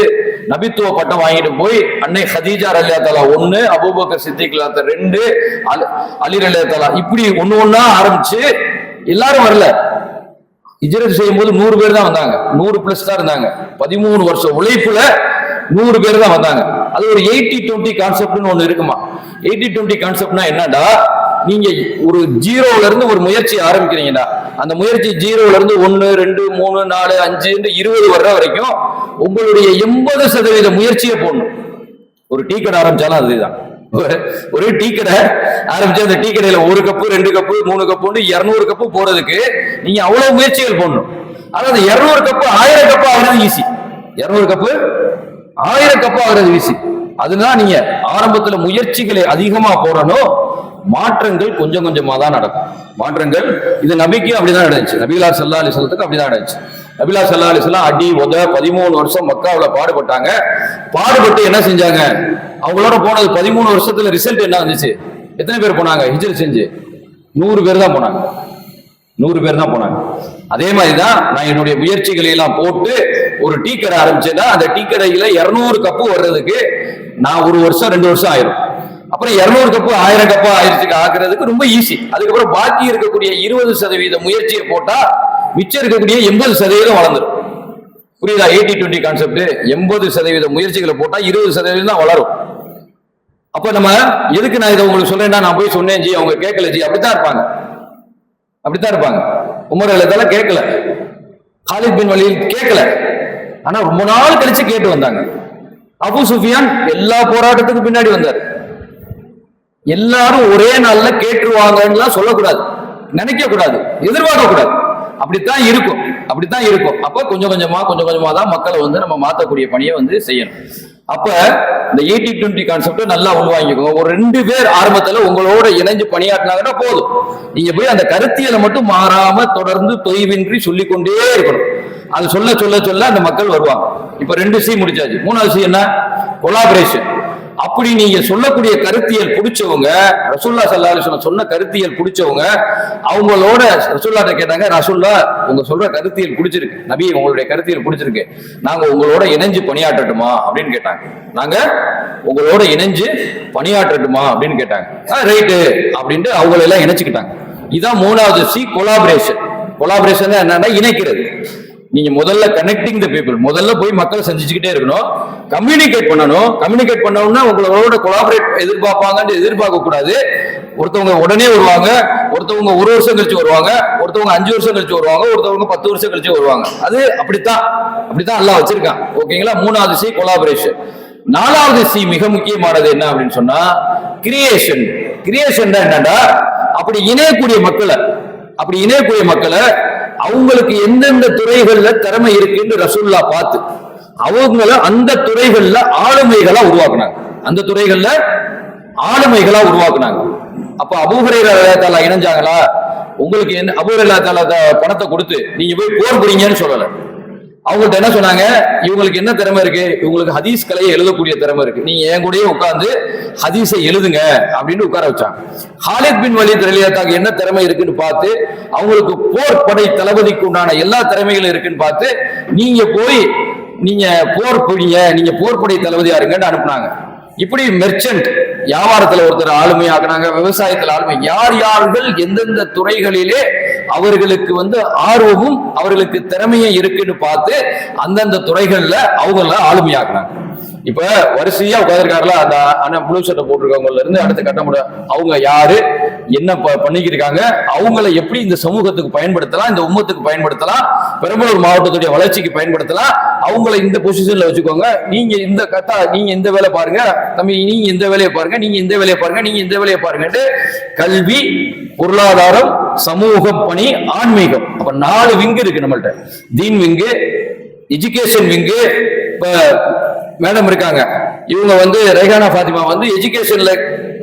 நபித்துவ பட்டம் வாங்கிட்டு போய் அன்னை ஹதீஜா ரலியல்லாஹு தஆலா 1, அபூபக்கர் சித்திக் ரலியல்லாஹு 2, அலி ரலியல்லாஹு தஆலா இப்படி ஒண்ணா ஆரம்பிச்சு எல்லாரும் வரல. ஹிஜ்ரத் செய்யும் போது 100 பேர் தான் வந்தாங்க, 100+ தான் இருந்தாங்க. 13 வருஷம் உழைப்புல 100 பேர் தான் வந்தாங்க. அது ஒரு 80-20 கான்செப்ட்னு ஒண்ணு இருக்குமா. 80-20 கான்செப்ட்னா என்னடா, நீங்க ஒரு 0ல இருந்து ஒரு முயற்சி ஆரம்பிக்கிறீங்கடா, அந்த முயற்சி 0ல இருந்து 1, 2, 3, 4, 5, 20 வர்ற வரைக்கும் உங்களுடைய 80% முயற்சியை போடணும். ஒரு டீ கடை ஆரம்பிச்சாலும் அதுதான். ஒரு டீ கடை ஆரம்பிச்சு அந்த டீ கடையில 1 கப்பு 2 கப்பு 3 கப்பு 200 கப்பு போறதுக்கு நீங்க அவ்வளவு முயற்சிகள் போடணும். அதாவது 200 கப்பு 1000 கப்பு ஆகிறது ஈஸி. 200 கப்பு 1000 கப்பு ஆகிறது ஈஸி. அதுதான் நீங்க ஆரம்பத்துல முயற்சிகளை அதிகமா போடணும். மாற்றங்கள் கொஞ்சம் கொஞ்சமா தான் நடக்கும். மாற்றங்கள் இது நபிக்கு அப்படிதான் நடந்துச்சு. நபிகளார் ஸல்லல்லாஹு அலைஹி வஸல்லத்துக்கு அப்படிதான் நடந்துச்சு. நபிகளார் ஸல்லல்லாஹு அலைஹி வஸல்லம் அடி உத 13 வருஷம் மக்காவுல பாடுபட்டாங்க. பாடுபட்டு என்ன செஞ்சாங்க, அவங்களோட போனது 13 வருஷத்துல ரிசல்ட் என்ன வந்துச்சு? எத்தனை பேர் போனாங்க ஹிஜ்ரத் செஞ்சு? 100 பேர் தான் போனாங்க. 100 பேர் தான் போனாங்க. அதே மாதிரிதான் நான் என்னுடைய முயற்சிகளை எல்லாம் போட்டு ஒரு டீ கடை ஆரம்பிச்சேன்னா அந்த டீ கடையில 200 கப்பு வர்றதுக்கு நான் 1 வருஷம் 2 வருஷம் ஆயிரும். அப்புறம் 200 கப்பு 1000 கப்பு ஆக்குறதுக்கு ரொம்ப ஈஸி. அதுக்கப்புறம் பாக்கி இருக்கக்கூடிய 20% முயற்சியை போட்டா மிச்சம் இருக்கக்கூடிய 80% வளர்ந்துடும். புரியுதா? 80-20 கான்செப்ட். 80% முயற்சிகளை போட்டா 20% தான் வளரும். அப்ப நம்ம எதுக்கு நான் இதை உங்களுக்கு சொல்றேன்னா, நான் போய் சொன்னேன் ஜி, அவங்க கேட்கல ஜி, அப்படித்தான் இருப்பாங்க. அப்படித்தான் இருப்பாங்க. உமர் ரலியல்லாஹு கேட்கல, காலித் பின் வலீத் கேட்கல, ஆனா ரொம்ப நாள் கழிச்சு கேட்டு வந்தாங்க. அபூ சுஃபியான் எல்லா போராட்டத்துக்கும் பின்னாடி வந்தார். எல்லாரும் ஒரே நாள்ல கேட்டுருவாங்கன்னு சொல்லக்கூடாது, நினைக்க கூடாது, எதிர்பார்க்க கூடாது. அப்படித்தான் இருக்கும், அப்படித்தான் இருக்கும். அப்ப கொஞ்சம் கொஞ்சமா தான் மக்களை வந்து நம்ம மாத்தக்கூடிய பணியை வந்து செய்யணும். அப்ப இந்த 80-20 கான்செப்ட் நல்லா உள்வாங்கிக்கோங்க. ஒரு 2 பேர் ஆரம்பத்துல உங்களோட இணைஞ்சு பணியாற்றினாங்கன்னா போதும். நீங்க போய் அந்த கருத்தியலை மட்டும் மாறாம தொடர்ந்து தொய்வின்றி சொல்லிக்கொண்டே இருக்கணும். அது சொல்ல சொல்ல சொல்ல அந்த மக்கள் வருவாங்க. இப்ப 2C முடிச்சாச்சு. 3வது C என்ன? கொலாபரேஷன். அப்படி நீங்க சொல்லக்கூடிய கருத்தியல் பிடிச்சவங்க, ரசூலுல்லாஹி ஸல்லல்லாஹு அலைஹி வஸல்லம் சொன்ன கருத்தியல் பிடிச்சவங்க அவங்களோட ரசூலுல்லாஹ்ட்ட கேட்டாங்க, ரசூலுல்லாஹ் உங்க சொல்ற கருத்தியல் பிடிச்சிருக்கு, நபி உங்களுடைய கருத்தியல் பிடிச்சிருக்கு, நாங்க உங்களோட இணைஞ்சு பணியாற்றட்டுமா அப்படின்னு கேட்டாங்க. நாங்க உங்களோட இணைஞ்சு பணியாற்றட்டுமா அப்படின்னு கேட்டாங்க. ரைட்டு அப்படின்ட்டு அவங்கள எல்லாம் இணைச்சுக்கிட்டாங்க. இதான் 3வது C, கொலாபரேஷன். கொலாபரேஷன் என்னன்னா இணைக்கிறது. நீங்க முதல்ல கனெக்டிங் தி பீப்புள், முதல்ல போய் மக்களை சந்திச்சுக்கிட்டே இருக்கணும், கம்யூனிகேட் பண்ணணும். கம்யூனிகேட் பண்ணணும்னா உங்களோட கொலாபரேட் எதிர்பார்ப்பாங்கன்னு எதிர்பார்க்க கூடாது. ஒருத்தவங்க உடனே வருவாங்க, ஒருத்தவங்க 1 வருஷம் கழிச்சு வருவாங்க, ஒருத்தவங்க 5 வருஷம் கழிச்சு வருவாங்க, ஒருத்தவங்க 10 வருஷம் கழிச்சு வருவாங்க. அது அப்படித்தான் அல்லாஹ் வச்சிருக்கான். ஓகேங்களா? 3வது C கொலாபரேஷன். 4வது C மிக முக்கியமானது என்ன அப்படின்னு சொன்னா கிரியேஷன். கிரியேஷன் தான் என்னன்னா, அப்படி இணையக்கூடிய மக்களை அவங்களுக்கு எந்தெந்த துறைகள்ல திறமை இருக்குன்னு ரசூலுல்லாஹ் பார்த்து அவங்கள அந்த துறைகள்ல ஆளுமைகளா உருவாக்குனாங்க. அப்ப அபூ ஹுரைரா ரலியல்லாஹு தஆலா இணைஞ்சாங்களா? உங்களுக்கு என்ன அபூ ஹுரைரா ரலியல்லாஹு தஆலா பணத்தை கொடுத்து நீங்க போய் போர் புரிங்கன்னு சொல்லல. அவங்கள்ட்ட என்ன சொன்னாங்க, இவங்களுக்கு என்ன திறமை இருக்கு, இவங்களுக்கு ஹதீஸ் கலையை எழுதக்கூடிய திறமை இருக்கு, நீங்க என் கூடயே உட்கார்ந்து ஹதீஸை எழுதுங்க அப்படின்னு உட்கார வச்சாங்க. காலித் பின் வலீத் ரலியல்லாஹு என்ன திறமை இருக்குன்னு பார்த்து அவங்களுக்கு போர் படை தளபதிக்கு உண்டான எல்லா திறமைகளும் இருக்குன்னு பார்த்து நீங்க போய் போர் புரிங்க, நீங்க போர் படை தளபதியா இருங்கன்னு அனுப்புனாங்க. இப்படி மெர்ச்சன்ட் வியாபாரத்துல ஒருத்தர் ஆளுமையாக்குனாங்க, விவசாயத்துல ஆளுமை, யார்கள் எந்தெந்த துறைகளிலே அவர்களுக்கு வந்து ஆர்வமும் அவர்களுக்கு திறமையும் இருக்குன்னு பார்த்து அந்தந்த துறைகள்ல அவங்கள ஆளுமையாக்குனாங்க. இப்ப வரிசையா உட்கார்ந்துருக்காங்களா, அந்த ப்ளூ ஷர்ட்டை போட்டிருக்கவங்கல இருந்து அடுத்த கட்ட முடியும் அவங்க யாரு, என்ன பண்ணிக்கிட்டு, அவங்கள எப்படி இந்த சமூகத்துக்கு பயன்படுத்தலாம், இந்த உம்மத்துக்கு பயன்படுத்தலாம், பெரம்பலூர் மாவட்டத்துடைய வளர்ச்சிக்கு பயன்படுத்தலாம், அவங்கள இந்த பொசிஷன்ல வச்சுக்கோங்க. நீங்க இந்த வேலை பாருங்க தம்பி, நீங்க இந்த வேலையை பாருங்க, நீங்க இந்த வேலையை பாருங்க, நீங்க இந்த வேலையை பாருங்கன்னு கல்வி, பொருளாதாரம், சமூகம், பணி, ஆன்மீகம். அப்ப 4 விங்கு இருக்கு நம்மள்ட்ட. தீன் விங்கு, எஜுகேஷன் விங்கு. இப்ப மேடம் இருக்காங்க, இவங்க வந்து ரெஹானா ஃபாத்திமா வந்து எஜுகேஷன்ல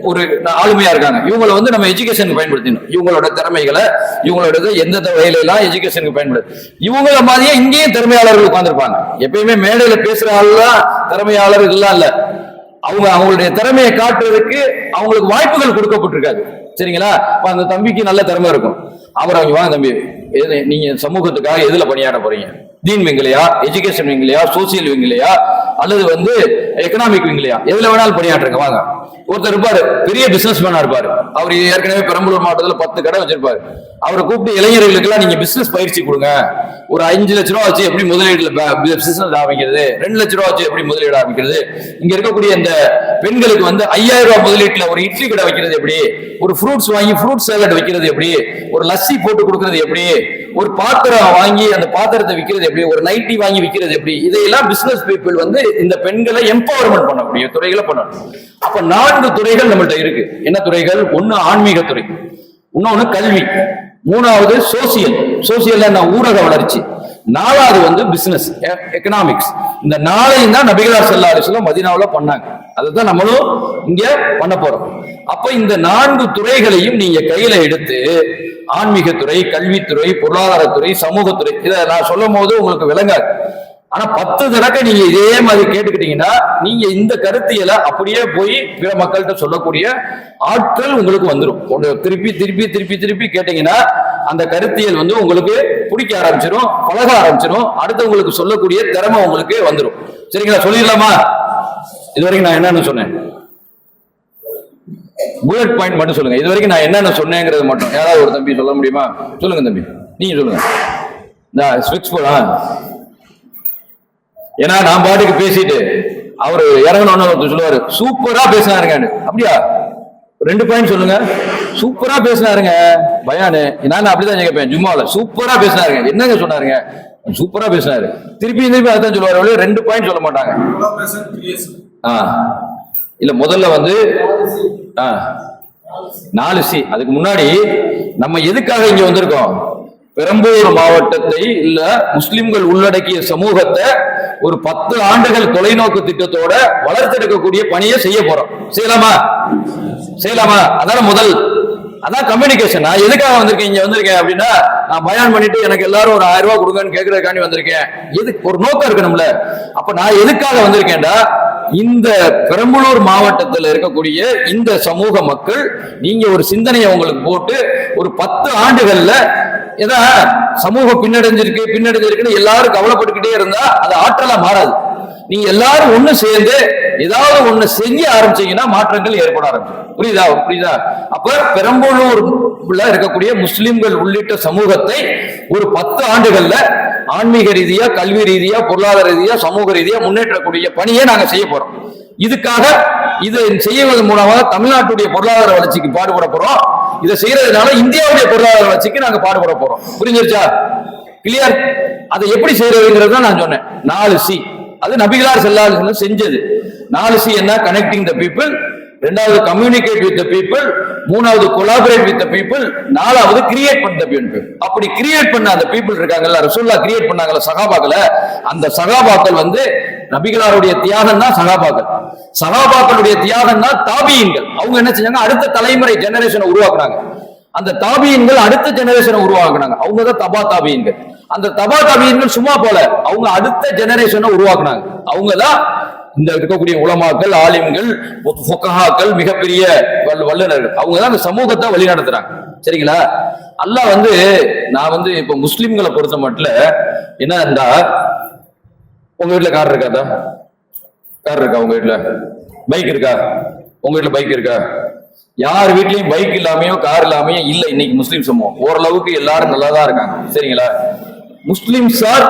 ஒரு ஆளுமையா இருக்காங்க. இவங்களை வந்து நம்ம எஜுகேஷனுக்கு பயன்படுத்தணும். இவங்களோட திறமைகளை, இவங்களோட எந்தெந்த வகையிலாம் எஜுகேஷனுக்கு பயன்படுது. இவங்கள மாதிரியே இங்கேயும் திறமையாளர்கள் உட்கார்ந்துருப்பாங்க. எப்பயுமே மேடையில பேசுற ஆள்லாம் திறமையாளர்கள்லாம் இல்ல, அவங்களுடைய திறமையை காட்டுறதுக்கு அவங்களுக்கு வாய்ப்புகள் கொடுக்கப்பட்டிருக்காது. சரிங்களா? அந்த தம்பிக்கு நல்ல திறமை இருக்கும். அவர் அவங்க வாங்க தம்பி, நீங்க சமூகத்துக்காக எதுல பணியாட போறீங்க? தீன் விங்கிலையா, எஜுகேஷன் விங்கிலையா, சோசியல் விங்கிலையா, அல்லது எக்கனாமிக் விங்கிலையா, எதுல வேணாலும் பணியாற்றுங்க வாங்க. ஒருத்தர் இருப்பாரு, பெரிய பிசினஸ் மேனா இருப்பாரு. அவர் ஏற்கனவே பெரம்பலூர் மாவட்டத்தில் 10 கடை வச்சிருப்பாரு. அவரை கூப்பிட்டு இளைஞர்களுக்கு எல்லாம் நீங்க பிசினஸ் பயிற்சி கொடுங்க. ஒரு 5 லட்ச ரூபா வச்சு எப்படி முதலீடுல பிசினஸ் ஆரம்பிக்கிறது, 2 லட்ச ரூபா வச்சு எப்படி முதலீடு ஆரம்பிக்கிறது, இங்க இருக்கக்கூடிய இந்த பெண்களுக்கு 5000 ரூபாய் முதலீட்டுல ஒரு இட்லி கடை வைக்கிறது எப்படி, ஒரு ஃப்ரூட்ஸ் வாங்கி ஃப்ரூட் சாலட் வைக்கிறது எப்படி, ஒரு லஸ்ஸி போட்டு கொடுக்கறது எப்படி, ஒரு பாத்திரம் வாங்கி அந்த பாத்திரத்தை விற்கிறது எப்படி, ஒரு நைட்டி வாங்கி விற்கிறது எப்படி, இதையெல்லாம் பிசினஸ் பீப்புள் இந்த பெண்களை எம்பவர்மெண்ட் பண்ணக்கூடிய துறைகளை பண்ணணும். அப்ப 4 துறைகள் நம்மள்ட்ட இருக்கு. என்ன துறைகள்? ஒன்னு ஆன்மீக துறை, இன்னொன்னு கல்வி, 3வது சோசியல் ஊரக வளர்ச்சி, 4வது பிசினஸ் எக்கனாமிக்ஸ். இந்த 4ஐயும் தான் நபிகளார் ஸல்லல்லாஹு அலைஹி வஸல்லம் மதீனாவுல பண்ணாங்க. அதுதான் நம்மளும் இங்க பண்ண போறோம். அப்ப இந்த 4 துறைகளையும் நீங்க கையில எடுத்து, ஆன்மீகத்துறை, கல்வித்துறை, பொருளாதாரத்துறை, சமூகத்துறை, இதை நான் சொல்லும் போது உங்களுக்கு விளங்காது. ஆனா 10 தடவை நீங்க இதே மாதிரி கேட்டுக்கிட்டீங்கன்னா நீங்க இந்த கருத்தியலை அப்படியே போய் பிற மக்கள்கிட்ட சொல்லக்கூடிய ஆட்கள் உங்களுக்கு வந்துடும். திருப்பி திருப்பி திருப்பி திருப்பி கேட்டீங்கன்னா அந்த கருத்தியல் உங்களுக்கு பிடிக்க ஆரம்பிச்சிடும், பழக ஆரம்பிச்சிடும். அடுத்து உங்களுக்கு சொல்லக்கூடிய திறமை உங்களுக்கு வந்துடும். சரிங்களா? சொல்லிடலாமா? இதுவரைக்கும் நான் என்னன்னு சொன்னேன்? புல்லட் பாயிண்ட் மட்டும் சொல்லுங்க. இது வரைக்கும் நான் என்னென்ன சொன்னேங்கிறது மட்டும் யாராவது ஒரு தம்பி சொல்ல முடியுமா? சொல்லுங்க தம்பி, நீங்க சொல்லுங்க. இந்த ஸ்விட்ச் போடா, ஏன்னா நான் பாட்டுக்கு பேசிட்டு அவரு இறங்கணும்னு ஒருத்தர் சொல்லுவாரு, சூப்பரா பேசினாருங்க. அப்படியா? 2 பாயிண்ட் சொல்லுங்க. சூப்பரா பேசினாருங்க பயானு. நான் அப்படிதான் கேட்பேன் ஜும்மாவில், சூப்பரா பேசினாருங்க. என்னங்க சொன்னாருங்க? சூப்பரா பேசினாரு. திருப்பி அதான் சொல்லுவாரு. 2 பாயிண்ட் சொல்ல மாட்டாங்க. இல்ல முதல்ல 4C. அதுக்கு முன்னாடி நம்ம எதுக்காக இங்க வந்திருக்கோம்? பெரம்பலூர் மாவட்டத்தை இல்ல முஸ்லிம்கள் உள்ளடக்கிய சமூகத்தை ஒரு 10 ஆண்டுகள் தொலைநோக்கு திட்டத்தோட வளர்த்தெடுக்கக்கூடிய பணியை செய்ய போறோம். செய்யலாமா? அதான் கம்யூனிகேஷன். நான் எதுக்காக வந்திருக்கேன் இங்க வந்திருக்கேன் அப்படின்னா, நான் பயான் பண்ணிட்டு எனக்கு எல்லாரும் ஒரு 1000 ரூபாய் கொடுங்கன்னு கேட்கறதுக்காண்டி வந்திருக்கேன். ஒரு நோக்கம் இருக்கணும்ல. அப்ப நான் எதுக்காக வந்திருக்கேன்டா, இந்த பெரம்பலூர் மாவட்டத்தில் இருக்கக்கூடிய இந்த சமூக மக்கள் நீங்க ஒரு சிந்தனையை உங்களுக்கு போட்டு ஒரு 10 ஆண்டுகள்ல ஏதா சமூகம் பின்னடைஞ்சிருக்குன்னு எல்லாரும் கவலைப்பட்டுக்கிட்டே இருந்தா அது ஆற்றலா மாறாது. நீங்க எல்லாரும் ஒண்ணு சேர்ந்து ஏதாவது ஒண்ணு செய்ய ஆரம்பிச்சீங்கன்னா மாற்றங்கள் ஏற்பட ஆரம்பிக்கும். புரியுதா? அப்ப பெரம்பலூர்ல இருக்கக்கூடிய முஸ்லிம்கள் உள்ளிட்ட சமூகத்தை ஒரு 10 ஆண்டுகள்ல ஆன்மீக ரீதியா, கல்வி ரீதியா, பொருளாதார ரீதியா, சமூக ரீதியா முன்னேற்றக்கூடிய பணியை நாங்க செய்ய போறோம். இதுக்காக இதை செய்வதன் மூலமாக தமிழ்நாட்டுடைய பொருளாதார வளர்ச்சிக்கு பாடுபட போறோம். இதை செய்யறதுனால இந்தியாவுடைய பொருளாதார வளர்ச்சிக்கு நாங்க பாடுபட போறோம். புரிஞ்சிருச்சா? கிளியர்? அதை எப்படி செய்யறதுங்கிறத நான் சொன்னேன். 4C. அது நபிகளார் ஸல்லல்லாஹு அலைஹி வஸல்லம் செஞ்சது. 4C என்ன? கனெக்டிங் த பீப்புள், 2வது கம்யூனிகேட் வித் த பீப்புள், 3வது கொலாபரேட் வித் த பீப்புள், 4வது கிரியேட் பண்ண த பீப்புள். அப்படி கிரியேட் பண்ண அந்த பீப்புள் இருக்காங்கல்ல, ரசூலுல்லாஹ் கிரியேட் பண்ணாங்கல்ல சகாபாக்களை, அந்த சகாபாக்கள் நபிகளாருடைய தியாகம் தான் சகாபாக்கள். சகாபாக்களுடைய தியாகம் தான் தாபியீன்கள். அவங்க என்ன செஞ்சாங்க? அடுத்த தலைமுறை ஜெனரேஷனை உருவாக்குனாங்க. அந்த தாபியீன்கள் அடுத்த ஜெனரேஷனை உருவாக்குனாங்க. அவங்க தான் தபா தாபியீன்கள். அந்த தபா தாபியீன்கள் சும்மா போல, அவங்க அடுத்த ஜெனரேஷனை உருவாக்குனாங்க. அவங்க தான் இந்த இருக்கக்கூடிய உலமாக்கள், ஆலிம்கள், ஃபுகஹாக்கள், மிகப்பெரிய வல்லுநர்கள். அவங்க தான் அந்த சமூகத்தை வழிநடத்துறாங்க. சரிங்களா? அல்லாஹ் நான் இப்ப முஸ்லிம்களை பொறுத்த மட்டும் என்னன்னா, உங்க வீட்டுல கார் இருக்காதா? கார் இருக்கா? உங்க வீட்டுல பைக் இருக்கா? உங்க வீட்டுல பைக் இருக்கா? யார் வீட்லயும் பைக் இல்லாமையோ கார் இல்லாமையோ இல்ல. இன்னைக்கு முஸ்லிம் சமூகம் ஓரளவுக்கு எல்லாரும் நல்லா தான் இருக்காங்க. சரிங்களா? Muslims R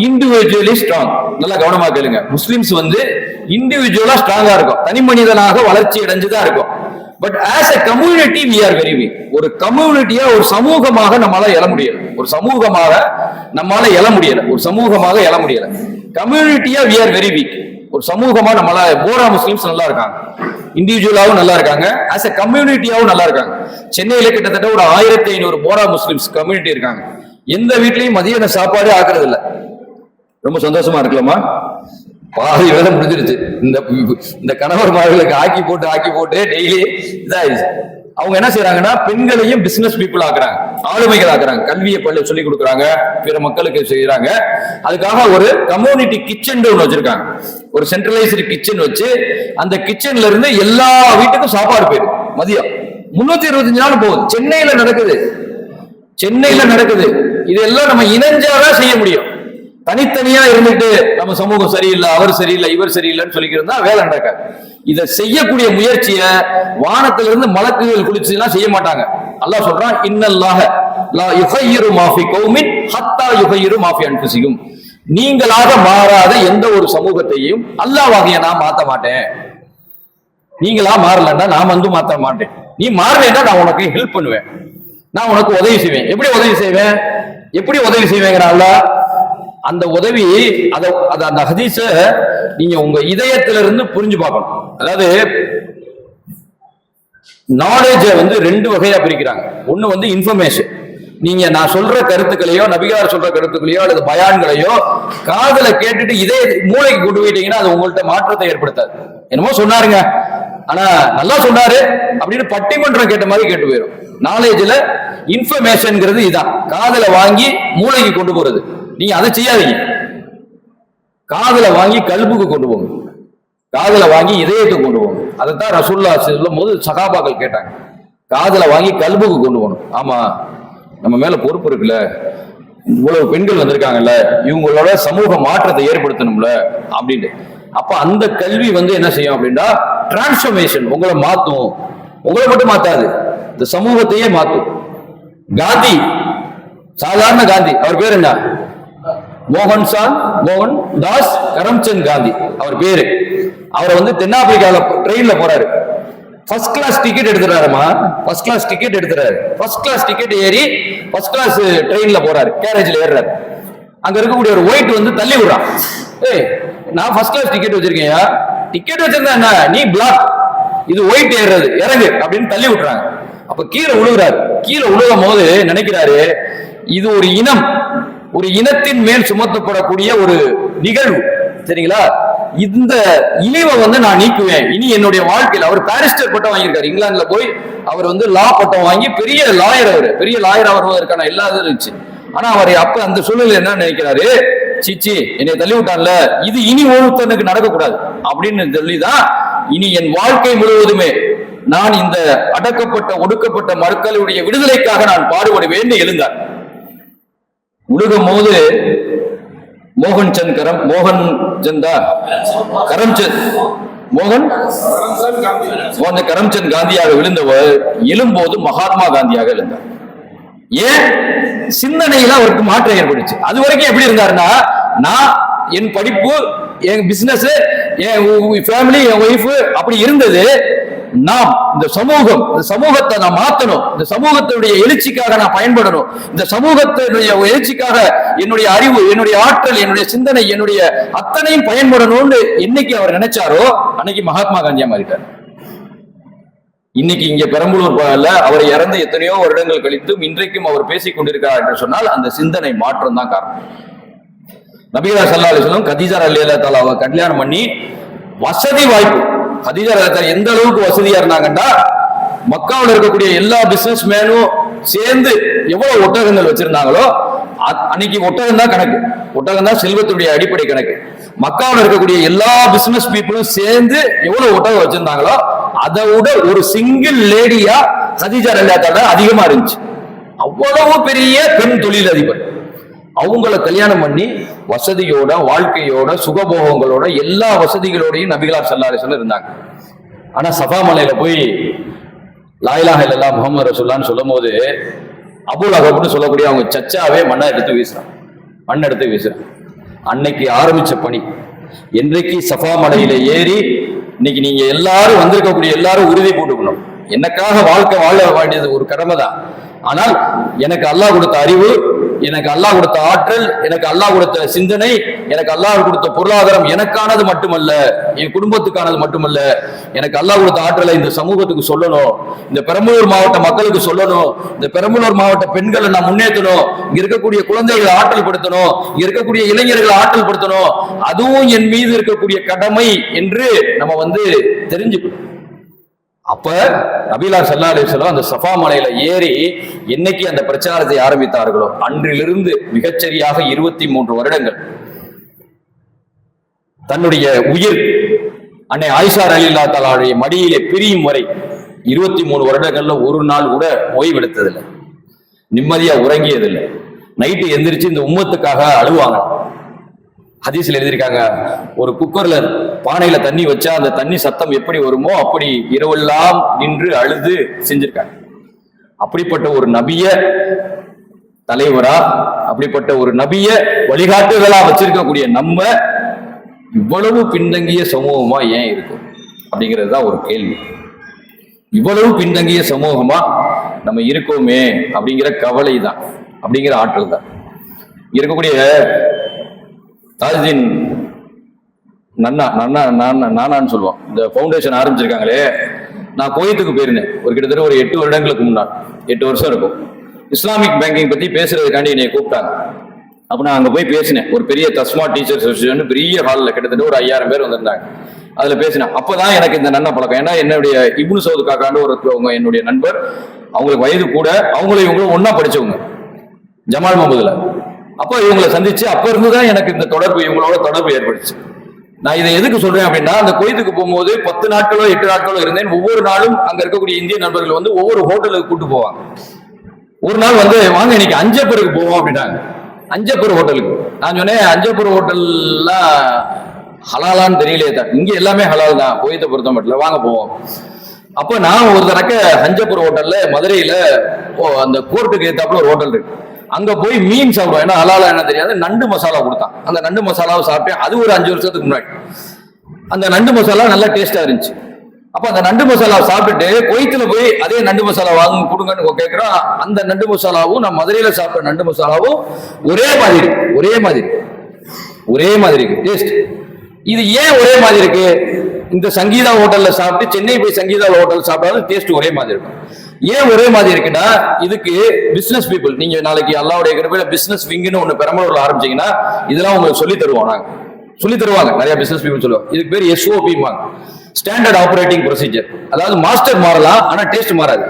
individually strong. நல்லா கவனமா கேளுங்க. முஸ்லிம்ஸ் இண்டிவிஜுவலா ஸ்ட்ராங்கா இருக்கும், தனி மனிதனாக வளர்ச்சி அடைஞ்சுதான் இருக்கும். But as a community we are very weak. ஒரு கம்யூனிட்டியா, ஒரு சமூகமாக நம்மளால எழ முடியல. ஒரு சமூகமாக எழ முடியல. கம்யூனிட்டியா வி ஆர் வெரி வீக். ஒரு சமூகமா நம்மளால போரா முஸ்லிம்ஸ் நல்லா இருக்காங்க, இண்டிவிஜுவலாவும் நல்லா இருக்காங்க, ஆஸ் எ கம்யூனிட்டியாவும் நல்லா இருக்காங்க. சென்னையில கிட்டத்தட்ட ஒரு 1500 போரா முஸ்லிம்ஸ் கம்யூனிட்டி இருக்காங்க. எந்த வீட்லயும் மதியான சாப்பாடு ஆக்குறது இல்ல. ரொம்ப சந்தோஷமா இருக்கலாமா? பாதி வேலை முடிஞ்சிருச்சு. இந்த கணவர்மார்களுக்கு ஆக்கி போட்டு டெய்லி இதாயிருச்சு. அவங்க என்ன செய்யறாங்கன்னா பெண்களையும் பிசினஸ் பீப்புள் ஆக்குறாங்க, ஆளுமைகள் ஆக்குறாங்க, கல்வியை பள்ளி சொல்லி கொடுக்குறாங்க, பிற மக்களுக்கு செய்யறாங்க. அதுக்காக ஒரு கம்யூனிட்டி கிச்சன் ஒன்று வச்சிருக்காங்க, ஒரு சென்ட்ரலைஸ்டு கிச்சன் வச்சு அந்த கிச்சன்ல இருந்து எல்லா வீட்டுக்கும் சாப்பாடு போயிடும். மதியம் 325 நாள் போகுது. சென்னையில நடக்குது. இதெல்லாம் நம்ம இணைஞ்சாதான் செய்ய முடியும். தனித்தனியா இருந்துட்டு நம்ம சமூகம் சரியில்லை, அவர் சரியில்லை, இவர் சரியில்லைன்னு சொல்லிக்கிறதா வேலை நடக்காது. இதை செய்யக்கூடிய முயற்சியை வானத்திலிருந்து மலக்குகள் குளிச்சுன்னா செய்ய மாட்டாங்க. அல்லாஹ் சொல்றான், இன்னல்லாஹ லா யுகையிரு மாஃபி கௌமின் ஹத்தா யுகையிரு மாஃபி அன்ஃபுசிஹிம். நீங்களாக மாறாத எந்த ஒரு சமூகத்தையும் அல்லாஹ்வாகிய நான் மாத்த மாட்டேன். நீங்களா மாறலன்னா நான் வந்து மாத்த மாட்டேன். நீ மாறலைன்னா நான் உனக்கு ஹெல்ப் பண்ணுவேன், நான் உனக்கு உதவி செய்வேன். எப்படி உதவி செய்வேங்கிற அல்லாஹ் அந்த உதவி அந்த ஹதீஸ நீங்க உங்க இதயத்திலிருந்து புரிஞ்சு பார்க்கணும். அதாவது நாலேஜ வந்து 2 வகையா பிரிக்கிறாங்க. ஒண்ணு வந்து இன்ஃபர்மேஷன். நீங்க நான் சொல்ற கருத்துக்களையோ, நபிகளார் சொல்ற கருத்துக்களையோ அல்லது பயான்களையோ காதுல கேட்டுட்டு இதே மூளைக்கு கொண்டு போயிட்டீங்கன்னா அது உங்கள்ட்ட மாற்றத்தை ஏற்படுத்தாது. என்னமோ சொன்னாருங்க, ஆனா நல்லா சொன்னாரு அப்படின்னு பட்டிமன்றம் கேட்ட மாதிரி கேட்டு போயிடும். நாலேஜ்ல இன்ஃபர்மேஷன்ங்கிறது இதான், காதுல வாங்கி மூளைக்கு கொண்டு போறது. நீங்க அதை செய்யாதீங்க. காதுல வாங்கி கல்புக்கு கொண்டு போங்க, காதுல வாங்கி இதயத்துக்கு கொண்டு போங்க. அதைத்தான் ரசூலுல்லாஹ் சொல்லும் போது சகாபாக்கள் கேட்டாங்க, காதுல வாங்கி கல்புக்கு கொண்டு போகணும். ஆமா, நம்ம மேல பொறுப்பு இருக்குல்ல, இவ்வளவு பெண்கள் வந்திருக்காங்கல்ல, இவங்களோட சமூக மாற்றத்தை ஏற்படுத்தணும்ல அப்படின்னு. அப்ப அந்த கல்வி வந்து என்ன செய்யும் அப்படின்னா டிரான்ஸ்ஃபர்மேஷன், உங்களை மாத்தும். உங்களை மட்டும் மாத்தாது, இந்த சமூகத்தையே மாத்தும். காந்தி, சாதாரண காந்தி, அவர் பேர் என்ன? மோகன் தாஸ் கரம்சந்த் காந்தி அவர் பேரு. அவரை வந்து தென்னாப்பிரிக்கால ட்ரெயின்ல போறாரு, ஃபர்ஸ்ட் கிளாஸ் டிக்கெட் எடுத்துறாருமா, ஃபர்ஸ்ட் கிளாஸ் டிக்கெட் ஏறி ஃபர்ஸ்ட் கிளாஸ் ட்ரெயின்ல போறாரு, கேரேஜ்ல ஏறுறாரு. அங்க இருக்கக்கூடிய ஒரு ஒயிட் வந்து தள்ளி விடுறான். ஏய், நான் ஃபர்ஸ்ட் கிளாஸ் டிக்கெட் வச்சிருக்கேன், டிக்கெட் வச்சிருந்தா என்ன, நீ பிளாக், இது ஒயிட் ஏறுறது, இறங்கு அப்படின்னு தள்ளி விட்டுறாங்க. அப்ப கீழே விழுகும் போது நினைக்கிறாரு, இது ஒரு இனத்தின் மேல் சுமத்தப்படக்கூடிய ஒரு நிகழ்வு, சரிங்களா? இந்த இழிவை வந்து நான் நீக்குவேன் இனி என்னுடைய வாழ்க்கையில். அவர் பாரிஸ்டர் பட்டம் வாங்கியிருக்காரு, இங்கிலாந்துல போய் அவர் வந்து லா பட்டம் வாங்கி பெரிய லாயர் வருவதற்கான எல்லா இதுவும் இருந்துச்சு. ஆனா அவர் அப்ப அந்த சூழ்நிலை என்ன நினைக்கிறாரு, சிச்சி என்னை தள்ளி விட்டான்ல, இது இனி ஒருத்தனுக்கு நடக்கக்கூடாது அப்படின்னு சொல்லிதான் இனி என் வாழ்க்கை முழுவதுமே நான் இந்த அடக்கப்பட்ட ஒடுக்கப்பட்ட மக்களுடைய விடுதலைக்காக நான் பாடுபடுவேன் எழுந்தார். உலகம் போது கரம்சந்த் காந்தியாக விழுந்தவர் எழும்போது மகாத்மா காந்தியாக எழுந்தார். ஏன்? சிந்தனையில அவருக்கு மாற்றம் ஏற்படுச்சு. அது வரைக்கும் எப்படி இருந்தாருன்னா, நான் என் படிப்பு, என் பிசினஸ், என் ஃபேமிலி, என் ஒய்ஃப் அப்படி இருந்தது. நாம் இந்த சமூகத்தை நான் மாத்தணும், இந்த சமூகத்தினுடைய எழுச்சிக்காக நான் பயன்படணும், இந்த சமூகத்தினுடைய எழுச்சிக்காக என்னுடைய அறிவு, என்னுடைய ஆற்றல், என்னுடைய சிந்தனை, என்னுடைய அத்தனையும் பயன்படணும்னு என்னைக்கு அவர் நினைச்சாரோ அன்னைக்கு மகாத்மா காந்தியா மாறிட்டார். இன்னைக்கு இங்க பெரம்பலூர் அவர் இறந்து எத்தனையோ வருடங்கள் கழித்தும் இன்றைக்கும் அவர் பேசிக் கொண்டிருக்கிறார் என்று சொன்னால் அந்த சிந்தனை மாற்றம் தான் காரணம். நபிகள் ஸல்லல்லாஹு அலைஹி வஸல்லம் கதீஜா ரலியல்லாஹு தஆலா கல்யாணம் பண்ணி வசதி வாய்ப்பு, கதீஜா ரலியல்லாஹு எந்த அளவுக்கு வசதியா இருந்தாங்கன்னா, மக்காவில் இருக்கக்கூடிய எல்லா பிசினஸ் மேனும் சேர்ந்து எவ்வளவு ஒட்டகங்கள் வச்சிருந்தாங்களோ அன்னைக்கு ஒட்டகம் தான் கணக்கு, ஒட்டகம் தான் செல்வத்துடைய அடிப்படை கணக்கு. மக்காவில் இருக்கக்கூடிய எல்லா பிசினஸ் பீப்புளும் சேர்ந்து எவ்வளவு ஒட்டகம் வச்சிருந்தாங்களோ அதை விட ஒரு சிங்கிள் லேடியா கதீஜா ரலியல்லாஹு தஆலா அதிகமா இருந்துச்சு. அவ்வளவு பெரிய பெண் தொழிலதிபர். அவங்கள கல்யாணம் பண்ணி வசதியோட, வாழ்க்கையோட, சுகபோகங்களோட, எல்லா வசதிகளோடையும் நபிகளார் ஸல்லல்லாஹு அலைஹி வஸல்லம் இருந்தாங்க. ஆனா சஃபா மலையில போய் லா இலாஹா இல்லல்லாஹ் முஹம்மது ரசூலுல்லாஹ்னு சொல்லும் போது அபூ லஹப்னு சொல்லக்கூடிய அவங்க சச்சாவே மண்ணை எடுத்து வீசுறான். அன்னைக்கு ஆரம்பிச்ச பணி என்றைக்கு சஃபா மலையில ஏறி இன்னைக்கு நீங்க எல்லாரும் வந்திருக்கக்கூடிய எல்லாரும் உறுதி போட்டுக்கணும், எனக்காக வாழ்க்கை வாழ வேண்டியது ஒரு கடமை தான். ஆனால் எனக்கு அல்லாஹ் கொடுத்த அறிவு, எனக்கு அல்லாஹ் கொடுத்த ஆற்றல், எனக்கு அல்லாஹ் கொடுத்த சிந்தனை, எனக்கு அல்லாஹ் கொடுத்த பொருளாதாரம் எனக்கானது மட்டுமல்ல, என் குடும்பத்துக்கானது மட்டுமல்ல, எனக்கு அல்லாஹ் கொடுத்த ஆற்றலை இந்த சமூகத்துக்கு சொல்லணும், இந்த பெரம்பலூர் மாவட்ட மக்களுக்கு சொல்லணும், இந்த பெரம்பலூர் மாவட்ட பெண்களை நான் முன்னேற்றணும், இங்க இருக்கக்கூடிய குழந்தைகளை ஆற்றல் படுத்தணும், இங்க இருக்கக்கூடிய இளைஞர்களை ஆற்றல் படுத்தணும், அதுவும் என் மீது இருக்கக்கூடிய கடமை என்று நம்ம தெரிஞ்சுக்கணும். அப்ப நபிகளார் ஸல்லல்லாஹு அலைஹி வஸல்லம் அந்த சஃபா மலையில ஏறி என்னைக்கு அந்த பிரச்சாரத்தை ஆரம்பித்தார்களோ அன்றிலிருந்து மிகச்சரியாக 23 வருடங்கள் தன்னுடைய உயிர் அன்னை ஆயிஷா ரலியல்லாஹு தஆலாவுடைய மடியிலே பிரியும் வரை 23 வருடங்கள்ல ஒரு நாள் கூட ஓய்வெடுத்ததில்லை, நிம்மதியா உறங்கியதில்லை. நைட்டு எந்திரிச்சு இந்த உம்மத்துக்காக அழுவாங்க. ஹதீஸ்ல எழுதியிருக்காங்க, ஒரு குக்கர்ல பானையில தண்ணி வச்சா அந்த தண்ணி சத்தம் எப்படி வருமோ அப்படி இரவெல்லாம் நின்று அழுது செஞ்சிருக்காங்க. அப்படிப்பட்ட ஒரு நபிய தலைவரா, அப்படிப்பட்ட ஒரு நபிய வழிகாட்டுகளா வச்சிருக்கக்கூடிய நம்ம இவ்வளவு பின்தங்கிய சமூகமா ஏன் இருக்கும் அப்படிங்கிறது தான் ஒரு கேள்வி. இவ்வளவு பின்தங்கிய சமூகமா நம்ம இருக்கோமே அப்படிங்கிற கவலை தான், அப்படிங்கிற ஆற்றல் தான். இருக்கக்கூடிய தாஜுதீன் நானான்னு சொல்லுவோம், இந்த ஃபவுண்டேஷன் ஆரம்பிச்சிருக்காங்களே. நான் குவைத்துக்கு போயிருந்தேன் கிட்டத்தட்ட ஒரு 8 வருடங்களுக்கு முன்னாடி, 8 வருஷம் இருக்கும். இஸ்லாமிக் பேங்கிங் பத்தி பேசுறதுக்காண்டி என்னை கூப்பிட்டாங்க. அப்ப நான் அங்க போய் பேசினேன். ஒரு பெரிய தஸ்மா டீச்சர்ஸ் அசோசியேஷன் பெரிய ஹாலில் கிட்டத்தட்ட ஒரு 5000 பேர் வந்திருந்தாங்க. அதுல பேசினேன். அப்பதான் எனக்கு இந்த நன்ன பழக்கம். ஏன்னா என்னுடைய இப்னு சவுத் காக்காண்டு ஒருத்தவங்க என்னுடைய நண்பர், அவங்களுக்கு வயது கூட, அவங்களும் இவங்களும் ஒன்னா படிச்சவங்க ஜமால் முகமதுல. அப்ப இவங்களை சந்திச்சு அப்ப இருந்துதான் எனக்கு இந்த தொடர்பு, இவங்களோட தொடர்பு ஏற்படுச்சு. நான் இதை எதுக்கு சொல்றேன் அப்படின்னா, அந்த குவைத்துக்கு போகும்போது 10 நாட்களோ 8 நாட்களோ இருந்தேன். ஒவ்வொரு நாளும் அங்க இருக்கக்கூடிய இந்திய நண்பர்கள் வந்து ஒவ்வொரு ஹோட்டலுக்கு கூட்டு போவாங்க. ஒரு நாள் வந்து வாங்க இன்னைக்கு அஞ்சப்பருக்கு போவோம் அப்படின்னாங்க. அஞ்சப்பர் ஹோட்டலுக்கு நான் சொன்னேன், அஞ்சப்பர் ஹோட்டல்லாம் ஹலாலான்னு தெரியலையே தான், இங்க எல்லாமே ஹலால் தான் குவைத்தை பொறுத்த மட்டும், வாங்க போவோம். அப்ப நான் ஒரு தடக்க அஞ்சப்பர் ஹோட்டல்ல மதுரையில அந்த கோர்ட்டுக்கு ஏத்தாப்புல ஒரு ஹோட்டல் இருக்கு, அங்க போய் மீன் சாப்பிடுவோம். ஏன்னா ஹலாலா என்ன தெரியாது, நண்டு மசாலா கொடுத்தான். அந்த நண்டு மசாலாவை சாப்பிட்டேன். அது ஒரு 5 வருஷத்துக்கு முன்னாடி. அந்த நண்டு மசாலா நல்லா டேஸ்டா இருந்துச்சு. அப்ப அந்த நண்டு மசாலாவை சாப்பிட்டுட்டு குவைத்துல போய் அதே நண்டு மசாலா வாங்க கொடுங்கன்னு கேட்கிறோம். அந்த நண்டு மசாலாவும் நான் மதுரையில சாப்பிட்ட நண்டு மசாலாவும் ஒரே மாதிரி இருக்கு டேஸ்ட். இது ஏன் ஒரே மாதிரி இருக்கு? இந்த சங்கீதா ஹோட்டல்ல சாப்பிட்டு சென்னை போய் சங்கீதா ஹோட்டல் சாப்பிட்டாலும் டேஸ்ட் ஒரே மாதிரி இருக்கும். ஏன் ஒரே மாதிரி இருக்குன்னா, இதுக்கு பிசினஸ் பீப்புள், நீங்க நாளைக்கு அல்லாவுடைய கிருபையில பிசினஸ் விங்னு ஒண்ணு பெரம்பலூர்ல ஆரம்பிச்சீங்கன்னா இதெல்லாம் உங்களுக்கு சொல்லி தருவாங்க. நிறைய பிசினஸ் பீப்புள் சொல்லுவாங்க. இதுக்கு பேர் SOP, ஸ்டாண்டர்ட் ஆபரேட்டிங் ப்ரொசீஜர். அதாவது மாஸ்டர் மாறலாம், ஆனா டேஸ்ட் மாறாது.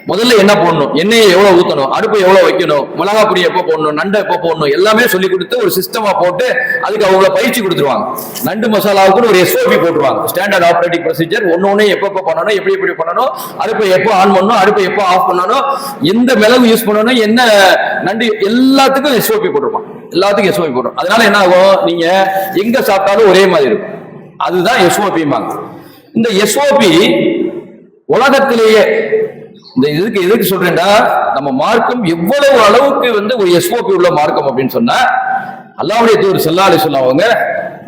முதல்ல என்ன போடணும், எண்ணெயை எவ்வளவு ஊத்தணும், அடுப்பு எவ்வளவு வைக்கணும், மிளகா பொடி எப்போ போடணும், நண்டை எப்போ போடணும், எல்லாமே சொல்லி கொடுத்து ஒரு சிஸ்டமா போட்டு அதுக்கு அவங்கள பயிற்சி கொடுத்துருவாங்க. நண்டு மசாலாவுக்குன்னு ஒரு SOP போட்டுருவாங்க, ஸ்டாண்டர்ட் ஆபரேட்டிங் ப்ரொசீஜர். ஒன்னொன்னு எப்பப்போ பண்ணணும், எப்படி பண்ணணும், அடுப்பை எப்போ ஆன் பண்ணணும், அடுப்பை எப்போ ஆஃப் பண்ணணும், எந்த மிளகு யூஸ் பண்ணணும், என்ன நண்டு, எல்லாத்துக்கும் SOP போட்டிருப்பாங்க. எல்லாத்துக்கும் SOP போட்டுரும். அதனால என்ன ஆகும், நீங்க எங்க சாப்பிட்டாலும் ஒரே மாதிரி இருக்கும். அதுதான் SOP. இந்த SOP உலகத்திலேயே, இந்த எதுக்கு சொல்றேன்னா, நம்ம மார்க்கம் எவ்வளவு அளவுக்கு வந்து ஒரு SOP உள்ள மார்க்கம் அப்படின்னு சொன்னா, அல்லாஹ்வுடைய தூதர் ஸல்லல்லாஹு அலைஹி வஸல்லம் அவங்க,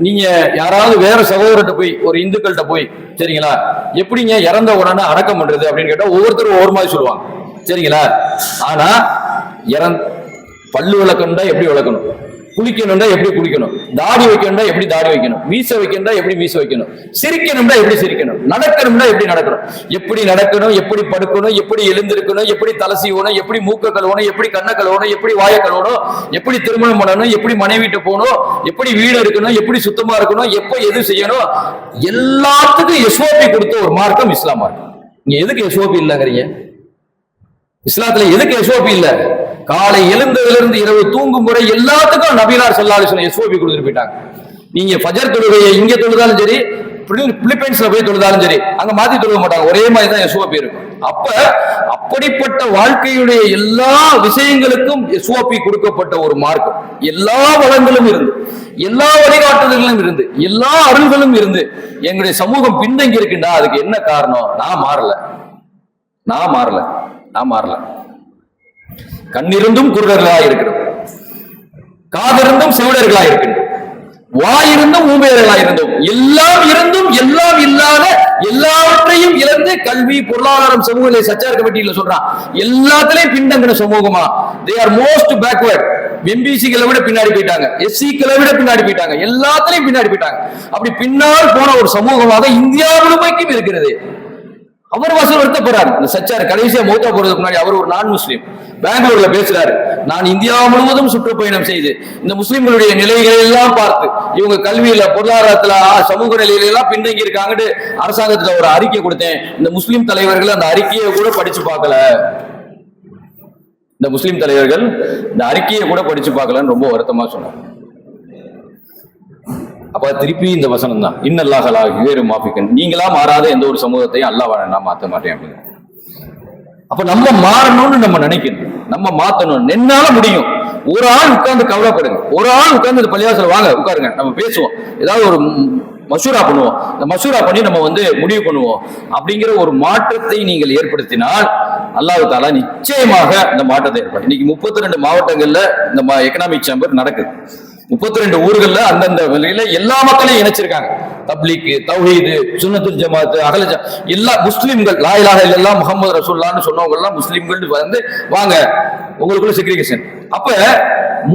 நீங்க யாராவது வேற சகோதரர்கிட்ட போய், ஒரு இந்துக்கள்கிட்ட போய், சரிங்களா, எப்படிங்க இறந்த உடனே அடக்கம் பண்றது அப்படின்னு கேட்டா ஒவ்வொருத்தரும் ஒவ்வொரு மாதிரி சொல்லுவாங்க, சரிங்களா. ஆனா பல்லு விளக்கணும்டா எப்படி விளக்கணும், குளிக்கணும்டா எப்படி குளிக்கணும், தாடி வைக்கணும்டா எப்படி தாடி வைக்கணும், மீச வைக்கணும்டா எப்படி மீச வைக்கணும், சிரிக்கணும்டா எப்படி சிரிக்கணும், நடக்கணும்டா எப்படி நடக்கணும், எப்படி படுக்கணும், எப்படி எழுந்திருக்கணும், எப்படி தலை சீவணும், எப்படி மூக்க கழுவணும், எப்படி கண்ணை கழுவணும், எப்படி வாய கழுவணும், எப்படி திருமணம் பண்ணணும், எப்படி மனைவிட்டு போகணும், எப்படி வீடு இருக்கணும், எப்படி சுத்தமா இருக்கணும், எப்ப எது செய்யணும், எல்லாத்துக்கும் SOP கொடுத்த ஒரு மார்க்கம் இஸ்லாம் மார்க்கம். நீங்க எதுக்கு SOP இல்லைங்கிறீங்க? இஸ்லாத்துல எதுக்கு SOP இல்ல? காலை எழுந்ததிலிருந்து இரவு தூங்கும் முறை எல்லாத்துக்கும் நபிகளார் ஸல்லல்லாஹு அலைஹி வஸல்லம் SOP கொடுத்துட்டு போயிட்டாங்க. நீங்க ஃபஜர் தொழுகையை இங்க தொழுதாலும் சரி, பிலிப்பைன்ஸ்ல போய் தொழுதாலும் சரி, அங்க மாத்தி தொழுக மாட்டாங்க, ஒரே மாதிரி தான் SOP இருக்கும். அப்படிப்பட்ட வாழ்க்கையுடைய எல்லா விஷயங்களுக்கும் SOP கொடுக்கப்பட்ட ஒரு மார்க்கம். எல்லா வளங்களும் இருந்து, எல்லா வழிகாட்டுதல்களும் இருந்து, எல்லா அருள்களும் இருந்து எங்களுடைய சமூகம் பின்தங்கி இருக்குண்டா, அதுக்கு என்ன காரணம்? நான் மாறல. கண்ணிருந்தும் குருடர்களாக இருக்கிறோம், காதிருந்தும் செவிடர்களாக இருக்கின்றோம், வாயிருந்தும் ஊமையர்களாக இருந்தோம், எல்லாம் இருந்தும் எல்லாம் இல்லாத, எல்லாவற்றையும் இழந்து கல்வி, பொருளாதாரம், சமூக சச்சார் கமிட்டியில சொல்றான், எல்லாத்திலையும் பின்தங்கின சமூகமா. they are most backward. MBC-களை விட பின்னாடி போயிட்டாங்க, SC-களை விட பின்னாடி போயிட்டாங்க, எல்லாத்திலையும் பின்னாடி போயிட்டாங்க. அப்படி பின்னால் போன ஒரு சமூகமாக இந்தியா முழுமைக்கும் இருக்கிறது. அவர் வாசல் வருத்தப்படுறாரு. இந்த சச்சார் கடைசியா மௌத்தா போறதுக்கு முன்னாடி அவர் ஒரு நான் முஸ்லீம் பெங்களூர்ல பேசுறாரு. நான் இந்தியா முழுவதும் சுற்றுப்பயணம் செய்து இந்த முஸ்லிம்களுடைய நிலைகளை எல்லாம் பார்த்து இவங்க கல்வியில, பொருளாதாரத்துல, சமூக நிலையில எல்லாம் பின்தங்கி இருக்காங்கன்னு அரசாங்கத்துல ஒரு அறிக்கை கொடுத்தேன். இந்த முஸ்லிம் தலைவர்கள் அந்த அறிக்கையை கூட படிச்சு பார்க்கல. இந்த முஸ்லிம் தலைவர்கள் இந்த அறிக்கையை கூட படிச்சு பார்க்கலன்னு ரொம்ப வருத்தமா சொன்னார். அப்ப திருப்பி இந்த வசனம் தான், இன்னல்லாஹலா வேறு மாஃபிக்கன், நீங்களா மாறாத எந்த ஒரு சமூகத்தையும் அல்லாஹ் நான் மாற்ற மாட்டேன் அப்படின்னு. அப்ப நம்ம மாறணும்னு நம்ம நினைக்கணும், நம்ம மாத்தணும். என்னால முடியும். ஒரு ஆள் உட்கார்ந்து கவலைப்படுங்க, ஒரு ஆள் உட்கார்ந்து இந்த பள்ளிவாசல் வாங்க உட்காருங்க, நம்ம பேசுவோம், ஏதாவது ஒரு மசூரா பண்ணுவோம், இந்த மசூரா பண்ணி நம்ம முடிவு பண்ணுவோம் அப்படிங்கிற ஒரு மாற்றத்தை நீங்கள் ஏற்படுத்தினால் அல்லாஹ் தஆலா நிச்சயமாக இந்த மாற்றத்தை ஏற்படுத்தும். இன்னைக்கு 32 மாவட்டங்கள்ல இந்த எக்கனாமிக் சேம்பர் நடக்குது. 32 ஊர்கள்ல அந்தந்த வழியில எல்லா மக்களையும் இணைச்சிருக்காங்க. தப்லீக், தௌஹீது, சுன்னத்துல் ஜமாத், எல்லா முஸ்லிம்கள், லா இலாஹா இல்லல்லாஹ் முஹம்மது ரசூலுல்லாஹ்னு சொன்னவங்க எல்லாம் முஸ்லிம்கள் வந்து வாங்க, உங்களுக்குள்ள செக்ரிகேஷன். அப்ப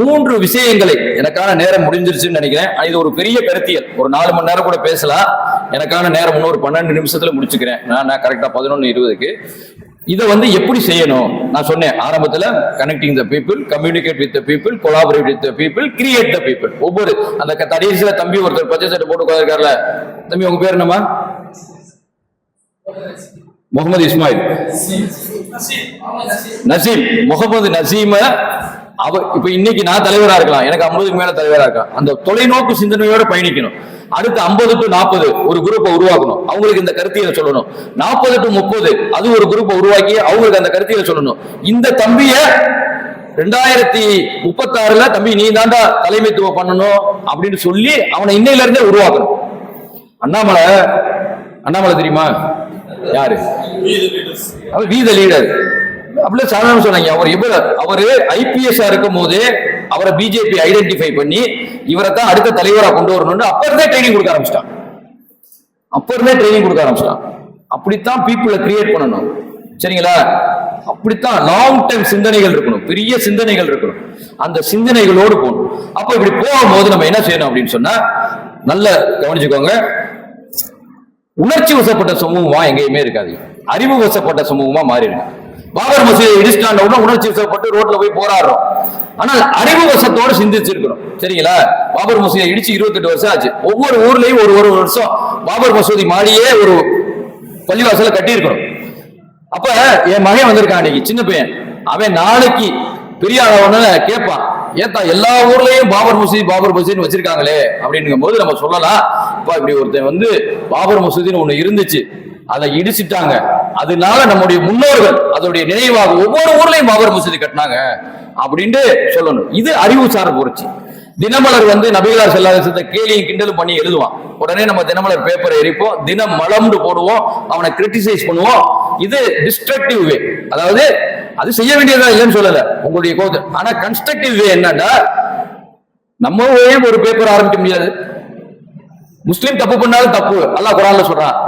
3 விஷயங்களை, எனக்கான நேரம் முடிஞ்சிருச்சுன்னு நினைக்கிறேன். இது ஒரு பெரிய கருத்தியல், ஒரு 4 மணி நேரம் கூட பேசலாம். எனக்கான நேரம் இன்னொரு 12 நிமிஷத்துல முடிச்சுக்கிறேன். நான் கரெக்டா 11:20க்கு இதை எப்படி செய்யணும் நான் சொன்னேன் ஆரம்பத்துல. Connecting the people, communicate with the people, collaborate with the people, create the people. ஒவ்வொரு அந்த கடைசியில தம்பி ஒருத்தர் பச்சை சட்டை போட்டு உட்கார்ந்திருக்காருல, தம்பி உங்க பேர் என்னமா? முகமது இஸ்மாயில் நசீம். முகமது நசீம இப்ப இன்னைக்கு நான் தலைவரா இருக்கலாம், எனக்கு 50க்கு மேல தலைவரா இருக்கலாம். அந்த தொலைநோக்கு சிந்தனையோட பயணிக்கணும். அடுத்து 50 to 40 ஒரு குரூப்பை உருவாக்கணும், அவங்களுக்கு இந்த கருத்தியலை சொல்லணும். 40 to 30 அது ஒரு குரூப்பை உருவாக்கி அவங்களுக்கு அந்த கருத்தியலை சொல்லணும். இந்த தம்பிய 2036 தம்பி நீ தாண்டா தலைமைத்துவம் பண்ணணும் அப்படின்னு சொல்லி அவனை இன்னையில இருந்தே உருவாக்கணும். அண்ணாமலை தெரியுமா யாரு? அவர் வி த லீடர் அப்படி சாதாரண சொன்னாங்க. அவரு IPS இருக்கும் போது அவரை பிஜேபி ஐடென்டிஃபை பண்ணி இவரை தான் அடுத்த தலைவரா கொண்டு வரணும்னு அப்பறதே ட்ரைனிங் கொடுக்க ஆரம்பிச்சிட்டான். அப்படித்தான் பீப்புளை கிரியேட் பண்ணணும், சரிங்களா? அப்படித்தான் லாங் டைம் சிந்தனைகள் இருக்கணும், பெரிய சிந்தனைகள் இருக்கணும். அந்த சிந்தனைகளோடு போகணும். அப்ப இப்படி போகும்போது நம்ம என்ன செய்யணும் அப்படின்னு சொன்னா, நல்ல கவனிச்சுக்கோங்க, உணர்ச்சி வசப்பட்ட சமூகமா எங்கேயுமே இருக்காது, அறிவு வசப்பட்ட சமூகமா மாறிடும். பாபர் மசூதியை இடிச்சிட்டாண்ட உணர்ச்சி வசப்பட்டு ரோட்ல போய் போராடுறோம். ஆனால் அறிவு வசத்தோடு சிந்திச்சிருக்கிறோம், சரிங்களா? பாபர் மசூதியை இடிச்சு 28 வருஷம் ஆச்சு. ஒவ்வொரு ஊர்லயும் ஒரு வருஷம் பாபர் மசூதி மாடியே ஒரு பள்ளிவாசல கட்டி இருக்கணும். அப்ப என் மகன் வந்திருக்கான் அன்னைக்கு, சின்ன பையன், அவன் நாளைக்கு பெரிய ஆளவன கேட்பான், ஏத்தா எல்லா ஊர்லயும் பாபர் மசூதின்னு வச்சிருக்காங்களே அப்படின்னும் போது நம்ம சொல்லலாம், இப்படி ஒருத்தன் பாபர் மசூதின்னு ஒண்ணு இருந்துச்சு, அதை இடிச்சிட்டாங்க, அதனால நம்முடைய முன்னோர்கள் அதோடைய நினைவாக ஒவ்வொரு ஊர்லயும் பாபர் மசூதி கட்டினாங்க அப்படின்ட்டு சொல்லணும். இது அறிவுசார் புரட்சி. தினமலர் நபிகளார் ஸல்லல்லாஹு கேலியும் கிண்டலும் பண்ணி எழுதுவான். உடனே நம்ம தினமலர் பேப்பரை எரிப்போம், தினம் மலம்னு போடுவோம், அவனை கிரிட்டிசைஸ் பண்ணுவோம். இது டிஸ்ட்ரக்டிவ் வே. அதாவது அது செய்ய வேண்டியதா இல்லைன்னு சொல்லல உங்களுடைய கோது. ஆனா கன்ஸ்ட்ரக்டிவ் வே என்னன்னா, நம்ம ஒரு பேப்பர் ஆரம்பிக்க முடியாது. முஸ்லிம் தப்பு பண்ணாலும் தப்பு, அல்லாஹ் குர்ஆன்ல சொல்றான்,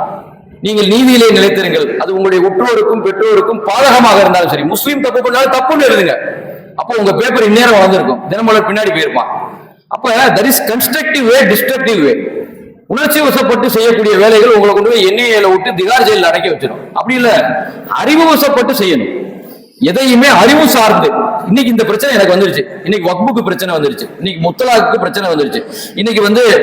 நீங்கள் நீதியிலே நிலைத்திருங்கள், அது உங்களுடைய உற்றோருக்கும் பெற்றோருக்கும் பாதகமாக இருந்தாலும் சரி. முஸ்லீம் தப்பு பண்ணாலும் தப்புன்னு எழுதுங்க, அப்போ உங்க பேப்பர் இந்நேரம் வளர்ந்துருக்கும், தினமலர் பின்னாடி போயிருப்பான். அப்ப that is constructive way, destructive way. உணர்ச்சி வசப்பட்டு செய்யக்கூடிய வேலைகள் உங்களை கொண்டு போய் எண்ணெயில விட்டு திகார் ஜெயில அடைக்க வச்சிடும். அப்படி இல்ல, அறிவு வசப்பட்டு செய்யணும், எதையுமே அறிவு சார்ந்து. இன்னைக்கு இந்த பிரச்சனை எனக்கு வந்துருச்சு, இன்னைக்கு வக்புக்கு பிரச்சனை வந்துருச்சு, இன்னைக்கு முத்தலாக்கு பிரச்சனை வந்துருச்சு, இன்னைக்கு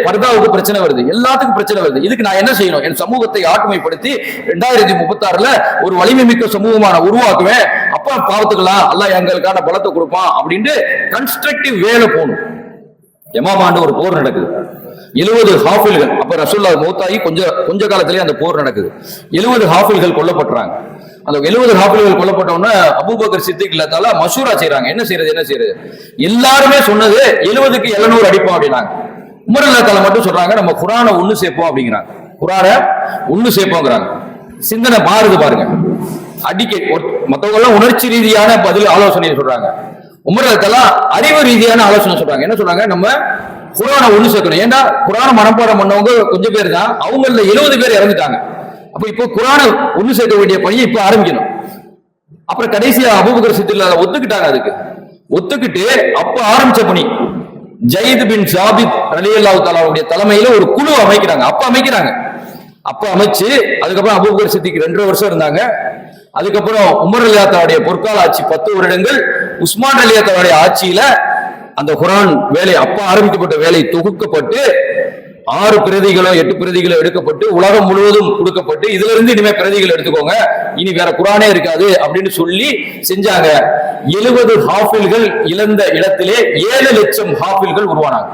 பர்தாவுக்கு பிரச்சனை வருது, எல்லாத்துக்கும் பிரச்சனை வருது. இதுக்கு நான் என்ன செய்யணும்? என் சமூகத்தை ஆட்டுமைப்படுத்தி 2036 ஒரு வலிமை மிக்க சமூகமான உருவாக்குவேன். அப்ப பாவத்துக்கலாம், அல்லாஹ் எங்களுக்கான பலத்தை கொடுப்பான் அப்படின்ட்டு கன்ஸ்ட்ரக்டிவ் வேலை போகணும். எமாமாண்டு ஒரு போர் நடக்குது, 70 ஹாஃபில்கள். அப்ப ரசூலுல்லாஹ் மௌத்தாகி கொஞ்ச காலத்திலேயே அந்த போர் நடக்குது. 70 ஹாஃபில்கள் கொல்லப்படுறாங்க. அந்த 70 ஹாஃபில்கள் கொல்லப்பட்டவொன்னே அபூபக்கர் சித்திக் ரலியல்லாஹு அன்ஹு மஷூரா செய்றாங்க, என்ன செய்யறது. எல்லாருமே சொன்னது 70க்கு 700 அடிப்போம் அப்படின்னாங்க. உமர் ரலியல்லாஹு அன்ஹு மட்டும் சொல்றாங்க, நம்ம குர்ஆனை ஒண்ணு சேர்ப்போம் அப்படிங்கிறாங்க. குர்ஆனை ஒண்ணு சேர்ப்போங்கிறாங்க. சிந்தனை மாறுது பாருங்க. மத்தவங்க எல்லாம் உணர்ச்சி ரீதியான பதில் ஆலோசனை சொல்றாங்க, உமர் ரலியல்லாஹு அன்ஹு அறிவு ரீதியான ஆலோசனை சொல்றாங்க. என்ன சொல்றாங்க? நம்ம குர்ஆனை ஒண்ணு சேர்க்கணும். ஏன்னா குர்ஆனை மனப்பாடம் பண்ணவங்க கொஞ்சம் பேர் தான், அவங்கள 70 பேர் இறந்துட்டாங்க. அப்ப இப்போ குர்ஆனை ஒண்ணு சேர்க்க வேண்டிய பணியை இப்ப ஆரம்பிக்கணும். அப்புறம் கடைசியா அபூபக்கர் சித்திக் ஒத்துக்கிட்டாங்க. அதுக்கு ஒத்துக்கிட்டு அப்ப ஆரம்பிச்ச பணி ஜயீத் பின் சாபித் ரலியல்லாஹு தஆலாவுடைய தலைமையில ஒரு குழு அமைக்கிறாங்க. அப்ப அமைக்கிறாங்க. அப்ப அமைச்சு அதுக்கப்புறம் அபூபக்கர் சித்திக் 2 வருஷம் இருந்தாங்க. அதுக்கப்புறம் உமர் ரலியல்லாஹுடைய பொற்கால ஆட்சி 10 வருடங்கள். உஸ்மான் ரலியல்லாஹுடைய ஆட்சியில அந்த குர்ஆன் வேலை அப்ப ஆரம்பிக்கப்பட்ட வேலை தொகுக்கப்பட்டு 6 பிரதிகளோ 8 பிரதிகளோ எடுக்கப்பட்டு உலகம் முழுவதும் கொடுக்கப்பட்டு இதுல இருந்து இனிமே பிரதிகள் எடுத்துக்கோங்க, இனி வேற குர்ஆனே இருக்காது அப்படின்னு சொல்லி செஞ்சாங்க. 70 ஹாஃபில்கள் இழந்த இடத்திலே 7 லட்சம் ஹாஃபில்கள் உருவானாங்க.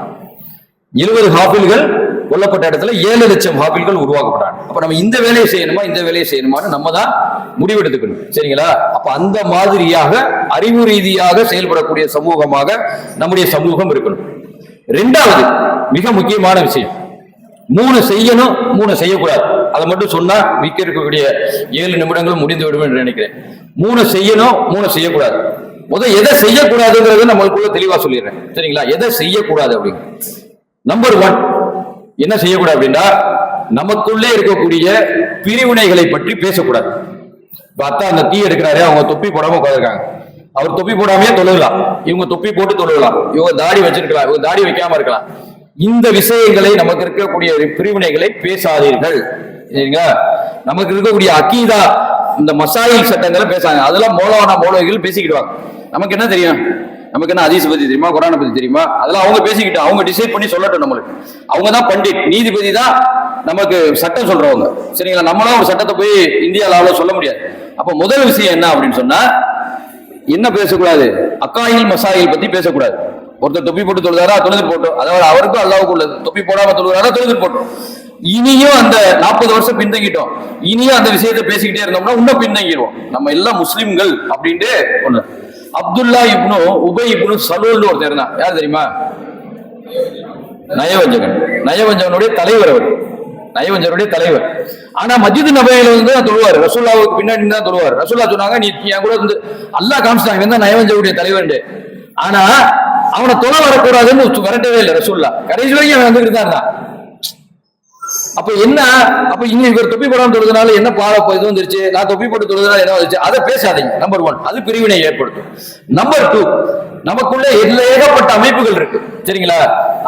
70 ஹாஃபில்கள் கொல்லப்பட்ட இடத்துல 7 லட்சம் ஹாஃபில்கள் உருவாக்கப்பட்டாங்க. அப்ப நம்ம இந்த வேலையை செய்யணுமா இந்த வேலையை செய்யணுமான்னு நம்ம தான் முடிவெடுத்துக்கணும். சரிங்களா? அப்ப அந்த மாதிரியாக அறிவு ரீதியாக செயல்படக்கூடிய சமூகமாக நம்முடைய சமூகம் இருக்கணும். 2வது மிக முக்கியமான விஷயம், 3 செய்யணும் 3 செய்யக்கூடாது. அதை மட்டும் சொன்னா மிக்க இருக்கக்கூடிய 7 நிமிடங்களும் முடிந்து விடும் என்று நினைக்கிறேன். 3 செய்யணும் 3 செய்யக்கூடாது. முதல் எதை செய்யக்கூடாதுங்கிறத நம்மளுக்குள்ள தெளிவா சொல்லிடுறேன். சரிங்களா? எதை செய்யக்கூடாது அப்படிங்க. நம்பர் 1 என்ன செய்யக்கூடாது அப்படின்னா, நமக்குள்ளே இருக்கக்கூடிய பிரிவினைகளை பற்றி பேசக்கூடாது. பார்த்தா அந்த டீ எடுக்கிறாரு, அவங்க தொப்பி போடாம உட்காந்துருக்காங்க, அவர் தொப்பி போடாமையே தொழுகலாம், இவங்க தொப்பி போட்டு தொழுகலாம், இவங்க தாடி வச்சிருக்கலாம், இவங்க தாடி வைக்காம இருக்கலாம். இந்த விஷயங்களை நமக்கு இருக்கக்கூடிய பிரிவினைகளை பேசாதீர்கள். சரிங்களா? நமக்கு இருக்கக்கூடிய அகீதா இந்த மசாயில் சட்டங்களை பேசாங்க, அதெல்லாம் மௌலவிகள் பேசிக்கிடுவாங்க. நமக்கு என்ன தெரியும்? நமக்கு என்ன ஹதீஸ் பத்தி தெரியுமா, குர்ஆனை பத்தி தெரியுமா? அதெல்லாம் அவங்க பேசிக்கிட்டு அவங்க டிசைட் பண்ணி சொல்லட்டும். நம்மளுக்கு அவங்க தான் பண்டிட், நீதிபதி தான் நமக்கு சட்டம் சொல்றவங்க. சரிங்களா? நம்மளும் ஒரு சட்டத்தை போய் இந்தியா லால சொல்ல முடியாது. அப்ப முதல் விஷயம் என்ன அப்படின்னு சொன்னா, என்ன பேசக்கூடாது? அக்காயில் மசாயில் பத்தி பேசக்கூடாது. ஒருத்தர் தொப்பி போட்டு தொழுதாரா, தொழுது போட்டோம், அதாவது அவருக்கும் அல்லாவுக்கு உள்ளது. தொப்பி போடாம தொழுகிறாரா, தொழுது போட்டோம். இனியும் அந்த 40 வருஷம் பின்தங்கிட்டோம், இனியும் அந்த விஷயத்தை பேசிக்கிட்டே இருந்தோம்னா இன்னும் பின்தங்கிடுவோம். நம்ம எல்லாம் முஸ்லிம்கள் அப்படின்ட்டு ஒண்ணு. அப்துல்லா இப்னு உபை இப்னு சலூல்னு ஒருத்தர் இருந்தான். யார் தெரியுமா? நயவஞ்சகனுடைய தலைவர் அவர், நயவஞ்சகனுடைய தலைவர். ஆனா மஸ்ஜித் நபவியில வந்து தொழுவார், ரசூலுல்லாஹ்வுக்கு பின்னாடி தான் தொழுவார். ரசூலுல்லாஹ் சொன்னாங்க, நீ என் கூட வந்து அல்லாஹ் காமிச்சாங்க இவன் தான் நயவஞ்சகனுடைய தலைவர். ஆனா அவனை தொலை வரக்கூடாதுன்னு விரட்டவே இல்லை ரசூலுல்லாஹ். கடைசி வரைக்கும் அவன் வந்துகிட்டு தான் இருந்தான். அப்ப என்ன, அப்ப இங்க இவர் தொப்பி போடாம தொழுதுனால என்ன பாடம் இது வந்துருச்சு, நான் தொப்பி போட்டு தொழுதுனால என்ன வந்துச்சு, அதை பேசாதீங்க. நம்பர் 1, அது பிரிவினை ஏற்படுத்தும். நம்பர் 2, நமக்குள்ள ஏகப்பட்ட அமைப்புகள் இருக்கு. சரிங்களா?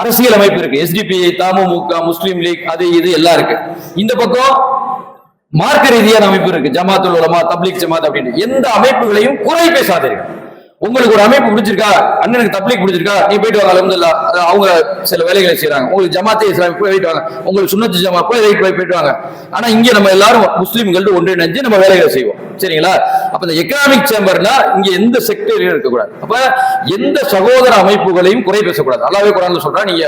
அரசியல் அமைப்பு இருக்கு, எஸ்டிபிஐ, தமுமுக, முஸ்லீம் லீக், அது இது எல்லாம் இருக்கு. இந்த பக்கம் மார்க்க ரீதியான அமைப்பு இருக்கு, ஜமாத்துல் உலமா, தப்லீக் ஜமாத் அப்படின்னு. எந்த அமைப்புகளையும் குறை பேசாதீர்கள். உங்களுக்கு ஒரு அமைப்பு பிடிச்சிருக்கா, அண்ணனுக்கு தப்லீக் பிடிச்சிருக்கா, நீ போயிட்டு வாங்க, அல்ஹம்துலில்லாஹ், அவங்க சில வேலைகளை செய்யறாங்க. உங்களுக்கு ஜமாத்தே இஸ்லாமி போயிட்டு வாங்க, உங்களுக்கு சுன்னத்து ஜமாத் போயிட்டு வாங்க. ஆனா இங்க நம்ம எல்லாரும் முஸ்லீம்கள் ஒன்றிணைஞ்சு நம்ம வேலைகளை செய்வோம். சரிங்களா? அப்ப இந்த எக்கனாமிக் சேம்பர்னா இங்க எந்த செக்டரையும் இருக்கக்கூடாது. அப்ப எந்த சகோதர அமைப்புகளையும் குறை பேசக்கூடாது. அல்லாஹ்வே குர்ஆன்ல சொல்றா, நீங்க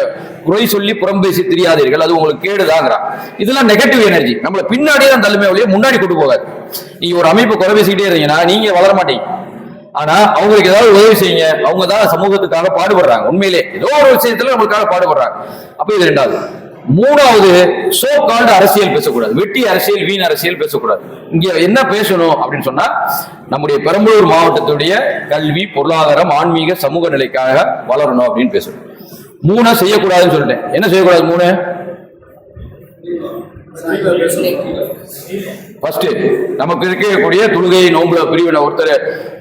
குறை சொல்லி புறம் பேசி தெரியாதீர்கள், அது உங்களுக்கு கேடுதாங்கிறான். இதெல்லாம் நெகட்டிவ் எனர்ஜி, நம்மள பின்னாடியே தான் தள்ளுமே ஒழிய முன்னாடி கொண்டு போகாது. நீங்க ஒரு அமைப்பு குறை பேசிக்கிட்டே இருந்தீங்கன்னா நீங்க வளர மாட்டீங்க. ஆனா அவங்களுக்கு ஏதாவது உதவி செய்யுங்க, அவங்க தான் சமூகத்துக்காக பாடுபடுறாங்க. உண்மையிலே ஏதோ ஒரு விஷயத்துல நம்மளுக்காக பாடுபடுறாங்க. அப்ப இது 2வது. 3வது, சோ கால்டு அரசியல் பேசக்கூடாது, வெட்டி அரசியல், வீண் அரசியல் பேசக்கூடாது. இங்க என்ன பேசணும் அப்படின்னு சொன்னா, நம்முடைய பெரம்பலூர் மாவட்டத்துடைய கல்வி, பொருளாதாரம், ஆன்மீக, சமூக நிலைக்காக வளரணும் அப்படின்னு பேசணும். 3 செய்யக்கூடாதுன்னு சொல்லிட்டேன். என்ன செய்யக்கூடாது? 3 ஃபர்ஸ்ட், நமக்கு இருக்கக்கூடிய தொழுகை நோம்புல பிரிவினை, ஒருத்தர்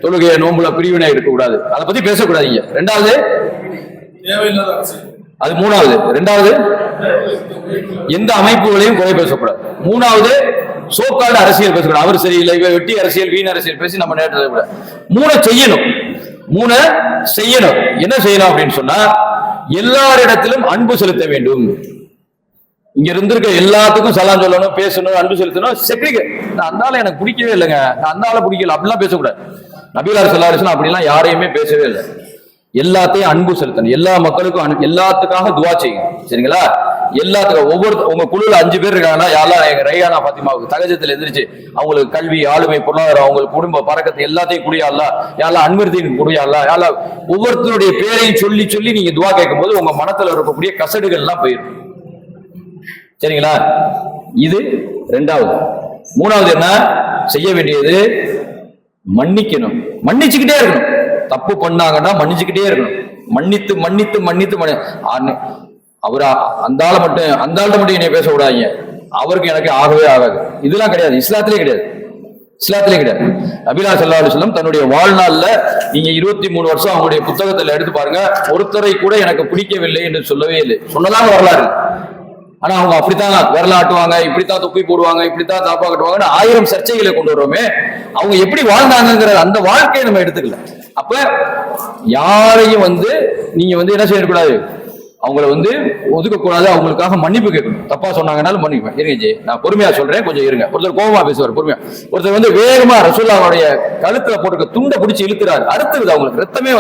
தொழுகை நோம்புல பிரிவினை இருக்கக்கூடாது, அதை பத்தி பேசக்கூடாது. 2வது, அது 3வது. 2வது, எந்த அமைப்புகளையும் குறை பேசக்கூடாது. 3வது, சோக்காடு அரசியல் பேசக்கூடாது. அவர் சரியில்லை, வெட்டி அரசியல், வீண் அரசியல் பேசி நம்ம நேரத்தில் 3 செய்யணும். 3 செய்யணும். என்ன செய்யணும் அப்படின்னு சொன்னா, எல்லாரிடத்திலும் அன்பு செலுத்த வேண்டும். இங்க இருந்திருக்க எல்லாத்துக்கும் சலாம் சொல்லணும், பேசணும், அன்பு செலுத்தணும். நான் அந்த ஆளை எனக்கு பிடிக்கவே இல்லைங்க, நான் அந்த ஆளை பிடிக்கல அப்படிலாம் பேசக்கூடாது. நபிகளார் ஸல்லல்லாஹு அலைஹி வஸல்லம் அப்படிலாம் யாரையுமே பேசவே இல்லை. எல்லாத்தையும் அன்பு செலுத்தணும், எல்லா மக்களுக்கும் எல்லாத்துக்காக துவா செய்யுங்க. சரிங்களா? எல்லாத்துக்கும் உங்க குழுல 5 பேர் இருக்காங்கன்னா, யாரெல்லாம் எங்க ரையானா பாத்திமாவுக்கு தகஜத்துல எந்திரிச்சு அவங்களுக்கு கல்வி, ஆளுமை, பொருளாதாரம், அவங்களுக்கு குடும்ப பறக்கத்தை எல்லாத்தையும் குடியாளா, யாரெல்லாம் அன்வர்த்தின் குடியாளா, யாரெல்லாம் ஒவ்வொருத்தருடைய பேரையும் சொல்லி சொல்லி நீங்க துவா கேட்கும் போது உங்க மனத்துல இருக்கக்கூடிய கசடுகள் எல்லாம் போயிடும். சரிங்களா? இது 2வது. 3வது என்ன செய்ய வேண்டியது? மன்னிக்கணும், மன்னிச்சுக்கிட்டே இருக்கணும். தப்பு பண்ணாங்கன்னா மன்னிச்சுக்கிட்டே இருக்கணும். மன்னித்து மன்னித்து மன்னித்து அவரா அந்த ஆளை மட்டும் என்னை பேச விடாதீங்க, அவருக்கு எனக்கு ஆகவே ஆகாது, இதெல்லாம் கிடையாது. இஸ்லாத்திலே கிடையாது. நபிகளார் ஸல்லல்லாஹு அலைஹி வஸல்லம் தன்னுடைய வாழ்நாள்ல நீங்க 23 வருஷம் அவங்களுடைய புத்தகத்துல எடுத்து பாருங்க, ஒருத்தரை கூட எனக்கு பிடிக்கவில்லை என்று சொல்லவே இல்லை. சொன்னதாக வரலாறு. ஆனா அவங்க அப்படித்தான் விரல ஆட்டுவாங்க, இப்படித்தான் தொப்பி போடுவாங்க, இப்படித்தான் தாப்பா கட்டுவாங்கன்னு 1000 சர்ச்சைகளை கொண்டு வர்றோமே. அவங்க எப்படி வாழ்ந்தாங்கிற அந்த வாழ்க்கையை நம்ம எடுத்துக்கல. அப்ப யாரையும் நீங்க என்ன செய்யக்கூடாது, அவங்கள ஒதுக்கக்கூடாது, அவங்களுக்காக மன்னிப்பு கேட்கணும். தப்பா சொன்னாங்கன்னாலும் மன்னிப்பேன். இருங்க ஜி, நான் பொறுமையா சொல்றேன், கொஞ்சம் இருங்க. ஒருத்தர் கோபமா பேசுவார், பொறுமையா. ஒருத்தர் வேகமா ரசூலுல்லாஹ்வுடைய கழுத்துல போட்டுக்க துண்டை பிடிச்சி இழுத்துறாரு, அறுத்துருது, அவங்களுக்கு ரத்தமே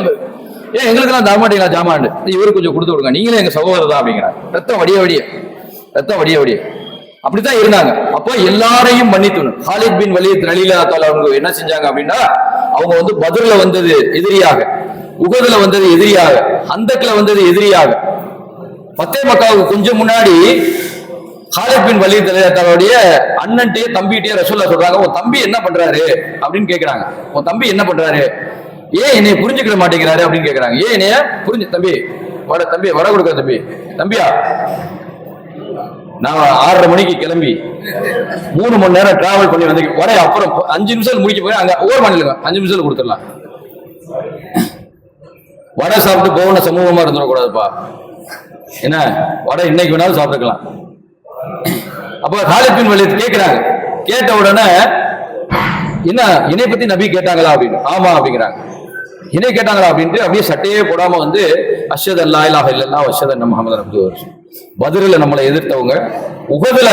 ஏன் எங்களுக்கு எல்லாம் தரமாட்டீங்களா ஜாமான், இவரு கொஞ்சம் கொடுத்து விடுங்க, நீங்களே எங்க சகோதரர் தான் அப்படிங்கிறார். ரத்தம் வடிய அப்படித்தான் இருந்தாங்க. அப்போ எல்லாரையும் மன்னித்துணும். ஹாலித் பின் வலீத் ரலியல்லாஹு தஆலா அவங்க என்ன செஞ்சாங்க அப்படின்னா, அவங்க பத்ர்ல வந்தது எதிரியாக, உஹதுல வந்தது எதிரியாக, ஹந்தக்ல வந்தது எதிரியாக. ஃபத்தே மக்காவுக்கு கொஞ்சம் முன்னாடி ஹாலித் பின் வலீத் ரலியல்லாஹு தஆலாவுடைய அண்ணன்ட்டே தம்பிட்டே ரசூலுல்லாஹ் சொல்றாங்க, உன் தம்பி என்ன பண்றாரு அப்படின்னு கேட்கிறாங்க. உன் தம்பி என்ன பண்றாரு, ஏன் என்னைய புரிஞ்சுக்கிற மாட்டேங்கிறாரு அப்படின்னு கேட்கிறாங்க. ஏன் என்னைய தம்பி வர கொடுக்க தம்பியா, நான் 6:30 மணிக்கு கிளம்பி 3 மணி நேரம் டிராவல் பண்ணி வர, அப்புறம் 5 நிமிஷம் முடிக்க போய் அங்க ஓவர் பண்ணிடுங்க, 5 நிமிஷத்துல கொடுத்துடலாம். வடை சாப்பிட்டு போன சமூகமா இருந்துடக்கூடாதுப்பா, என்ன வடை இன்னைக்கு வேணாலும் சாப்பிட்டுக்கலாம். அப்ப ஹாலித் பின் வலீத் கேட்கிறாங்க. கேட்ட உடனே என்ன என்னை பத்தி நபி கேட்டாங்களா அப்படின்னு, ஆமா அப்படிங்கிறாங்க. என்னை கேட்டாங்களா அப்படின்ட்டு அப்படியே சட்டையே போடாம அஷ்ஹது அல்லா இலாஹ இல்லல்லாஹ் வ அஷ்ஹது அன்ன முஹம்மதன் அப்துஹு வ ரசூலுஹு. பத்ர்ல நம்மளை எதிர்த்தவங்க, உஹதுல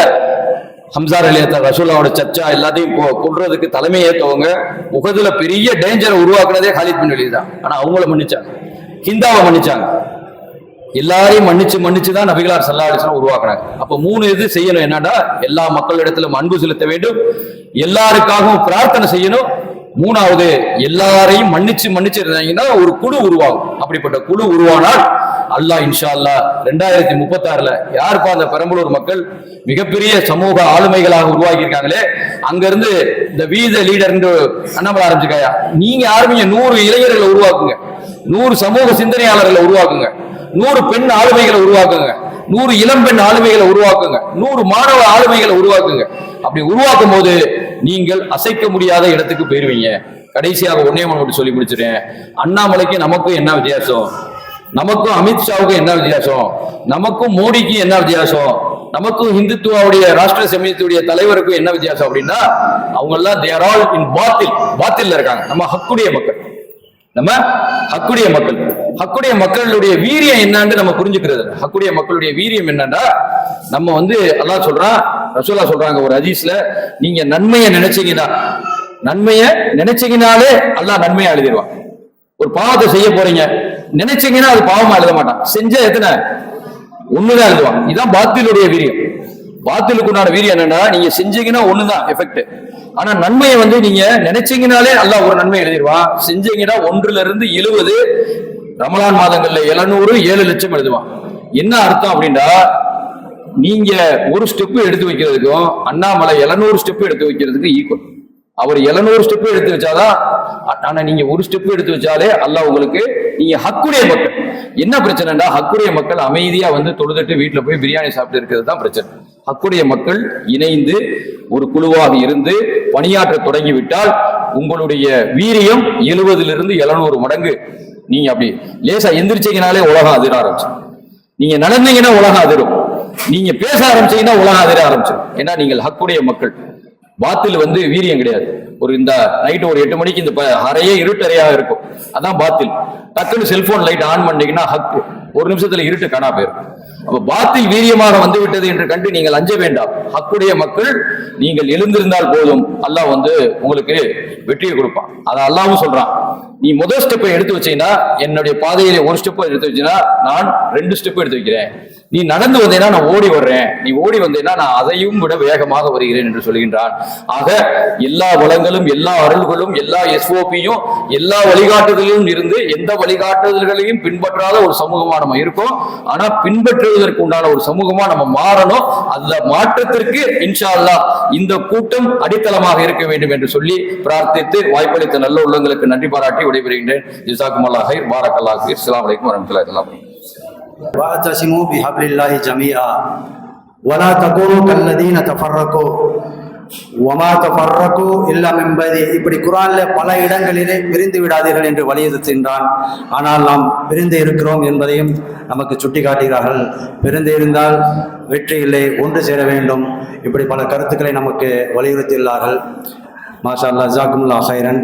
ஹம்ஸா ரலியல்லாஹு ரசூலுல்லாஹ்வோட சர்ச்சா எல்லாத்தையும் கொல்றதுக்கு தலைமை ஏற்றவங்க, உஹதுல பெரிய டேஞ்சரை உருவாக்குனதே ஹாலித் பின் வலீத் தான். ஆனா அவங்கள மன்னிச்சாங்க, ஹிந்தாவை மன்னிச்சாங்க. எல்லாரையும் மன்னிச்சு தான் நபிகளார் ஸல்லல்லாஹு அலைஹி வஸல்லம் உருவாக்குனாங்க. அப்ப 3 இது செய்யணும். என்னன்னா, எல்லா மக்களிடத்திலும் அன்பு செலுத்த வேண்டும், எல்லாருக்காகவும் பிரார்த்தனை செய்யணும். 3வது, எல்லாரையும் மன்னிச்சு இருந்தாங்கன்னா ஒரு குழு உருவாகும். அப்படிப்பட்ட குழு உருவானால் அல்லாஹ் இன்ஷா அல்லாஹ் 2036ல யாருப்பா அந்த பெரம்பலூர் மக்கள் மிகப்பெரிய சமூக ஆளுமைகளாக உருவாக்கி இருக்காங்களே, அங்க இருந்து இந்த வீத லீடர் அண்ணாமலை ஆரம்பிச்சுக்காயா, நீங்க ஆரம்பிங்க. 100 இளைஞர்களை உருவாக்குங்க, 100 சமூக சிந்தனையாளர்களை உருவாக்குங்க, 100 பெண் ஆளுமைகளை உருவாக்குங்க, 100 இளம் பெண் ஆளுமைகளை உருவாக்குங்க, 100 மாணவ ஆளுமைகளை உருவாக்குங்க. அப்படி உருவாக்கும் போது நீங்கள் அசைக்க முடியாத இடத்துக்கு போயிருவீங்க. கடைசியாக ஒன்னே மட்டும் சொல்லி முடிச்சிருக்கேன். அண்ணாமலைக்கு நமக்கும் என்ன வித்தியாசம், நமக்கும் அமித்ஷாவுக்கும் என்ன வித்தியாசம், நமக்கும் மோடிக்கு என்ன வித்தியாசம், நமக்கும் இந்துத்துவாவுடைய ராஷ்டிர சமயத்துடைய தலைவருக்கும் என்ன வித்தியாசம் அப்படின்னா, அவங்க எல்லாம் தேர் ஆல் இன் பாத்தில் இருக்காங்க. நம்ம ஹக்குடைய மக்கள், ஹக்குடைய மக்களுடைய வீரியம் என்னன்னு நம்ம புரிஞ்சுக்கிறது. ஹக்குடைய மக்களுடைய வீரியம் என்னன்னா, நம்ம அல்லாஹ் சொல்றான், ரசூலுல்லாஹ் சொல்றாங்க ஒரு ஹதீஸ்ல, நீங்க நன்மையை நினைச்சீங்கனாலே அல்லாஹ் நன்மையை எழுதிடுவான். ஒரு பாவத்தை செய்ய போறீங்க, நினைச்சீங்கன்னா அது பாவமா எழுத மாட்டான், செஞ்ச எத்தனை ஒண்ணுதான் எழுதுவான். இதுதான் பாத்திலுடைய வீரியம். பாத்திலுக்கு உண்டான வீரியம் என்னன்னா, நீங்க செஞ்சீங்கன்னா ஒண்ணுதான் எஃபெக்ட். ஆனா நன்மையை நீங்க நினைச்சீங்கனாலே அல்லாஹ் ஒரு நன்மை எழுதிடுவான். செஞ்சீங்கன்னா 1ல இருந்து 70 ரமலான் மாதங்கள்ல 700 லட்சம் எழுதுவான். என்ன அர்த்தம் அப்படின்னா, நீங்க ஒரு ஸ்டெப் எடுத்து வைக்கிறதுக்கும் அண்ணாமலை 700 ஸ்டெப் எடுத்து வைக்கிறதுக்கு ஈக்குவல். அவர் 700 ஸ்டெப் எடுத்து வச்சாதான், ஆனா நீங்க ஒரு ஸ்டெப் எடுத்து வச்சாலே அல்லாஹ் உங்களுக்கு, நீங்க ஹக்குடைய மக்கள். என்ன பிரச்சனைடா, ஹக்குடைய மக்கள் அமைதியா தொழுதுட்டு வீட்டுல போய் பிரியாணி சாப்பிட்டு இருக்கிறது தான் பிரச்சனை. ஹக்குடைய மக்கள் இணைந்து ஒரு குழுவாக இருந்து பணியாற்ற தொடங்கிவிட்டால் உங்களுடைய வீரியம் 70ல இருந்து 700 மடங்கு. நீங்க அப்படி லேசா எந்திரிச்சீங்கனாலே உலகம் அதிர ஆரம்பிச்சு, நீங்க நடந்தீங்கன்னா உலகம் அதிரும், நீங்க பேச ஆரம்பிச்சீங்கன்னா உலகம் அதிர ஆரம்பிச்சிடும். ஏன்னா நீங்கள் ஹக்குடைய மக்கள். பாத்தில் வீரியம் கிடையாது. இந்த நைட்டு ஒரு 8 மணிக்கு இந்த அறையே இருட்டறையாக இருக்கும், அதான் பாத்தில். டக்குன்னு செல்போன் லைட் ஆன் பண்ணீங்கன்னா ஹக்கு, 1 நிமிஷத்துல இருட்டு காணா போயிடும். அப்ப பாத்தில் வீரியமாக விட்டது என்று கண்டு நீங்கள் அஞ்ச வேண்டாம். ஹக்குடைய மக்கள் நீங்கள் எழுந்திருந்தால் போதும், அல்லாஹ் உங்களுக்கு வெற்றியை கொடுப்பான். அதை அல்லாவும் சொல்றான், நீ முதல் ஸ்டெப்பை எடுத்து வச்சீங்கன்னா, என்னுடைய பாதையிலே ஒரு ஸ்டெப் எடுத்து வச்சீங்கன்னா நான் 2 ஸ்டெப் எடுத்து வைக்கிறேன். நீ நடந்து வந்தேன்னா நான் ஓடி வர்றேன், நீ ஓடி வந்தேன்னா நான் அதையும் விட வேகமாக வருகிறேன் என்று சொல்கின்றான். ஆக எல்லா வளங்களும், எல்லா அருள்களும், எல்லா எஸ்ஓபியும், எல்லா வழிகாட்டுதலிலும் இருந்து எந்த வழிகாட்டுதல்களையும் பின்பற்றாத ஒரு சமூகமா நம்ம இருக்கோம். ஆனா பின்பற்றுவதற்கு உண்டான ஒரு சமூகமா நம்ம மாறணும். அந்த மாற்றத்திற்கு இன்ஷா அல்லாஹ் இந்த கூட்டம் அடித்தளமாக இருக்க வேண்டும் என்று சொல்லி பிரார்த்தித்து வாய்ப்பளித்த நல்ல உள்ளங்களுக்கு நன்றி பாராட்டி விடைபெறுகின்றேன். ஜஸாக்குமுல்லாஹ் ஹைர், பாரக்கல்லாஹு ஃபீக். அஸ்ஸலாமு அலைக்கும் வரஹ்மத்துல்லாஹி வபரகாத்துஹு. واعتصموا بحبل الله جميعا ولا تكونوا كالذين تفرقوا ஒமா தஃபர்ரகு இல்லா மின் பஅதி, இப்படி குர்ஆனில் பல இடங்களிலே பிரிந்து விடாதீர்கள் என்று வலியுறுத்துகின்றான். ஆனால் நாம் பிரிந்து இருக்கிறோம் என்பதையும் நமக்கு சுட்டி காட்டுகிறார்கள். பிரிந்து இருந்தால் வெற்றி இல்லை, ஒன்று சேர வேண்டும். இப்படி பல கருத்துக்களை நமக்கு வலியுறுத்தியுள்ளார்கள். மாஷா அல்லாஹ், ஜஸாக்குமுல்லாஹ் ஹைரன்.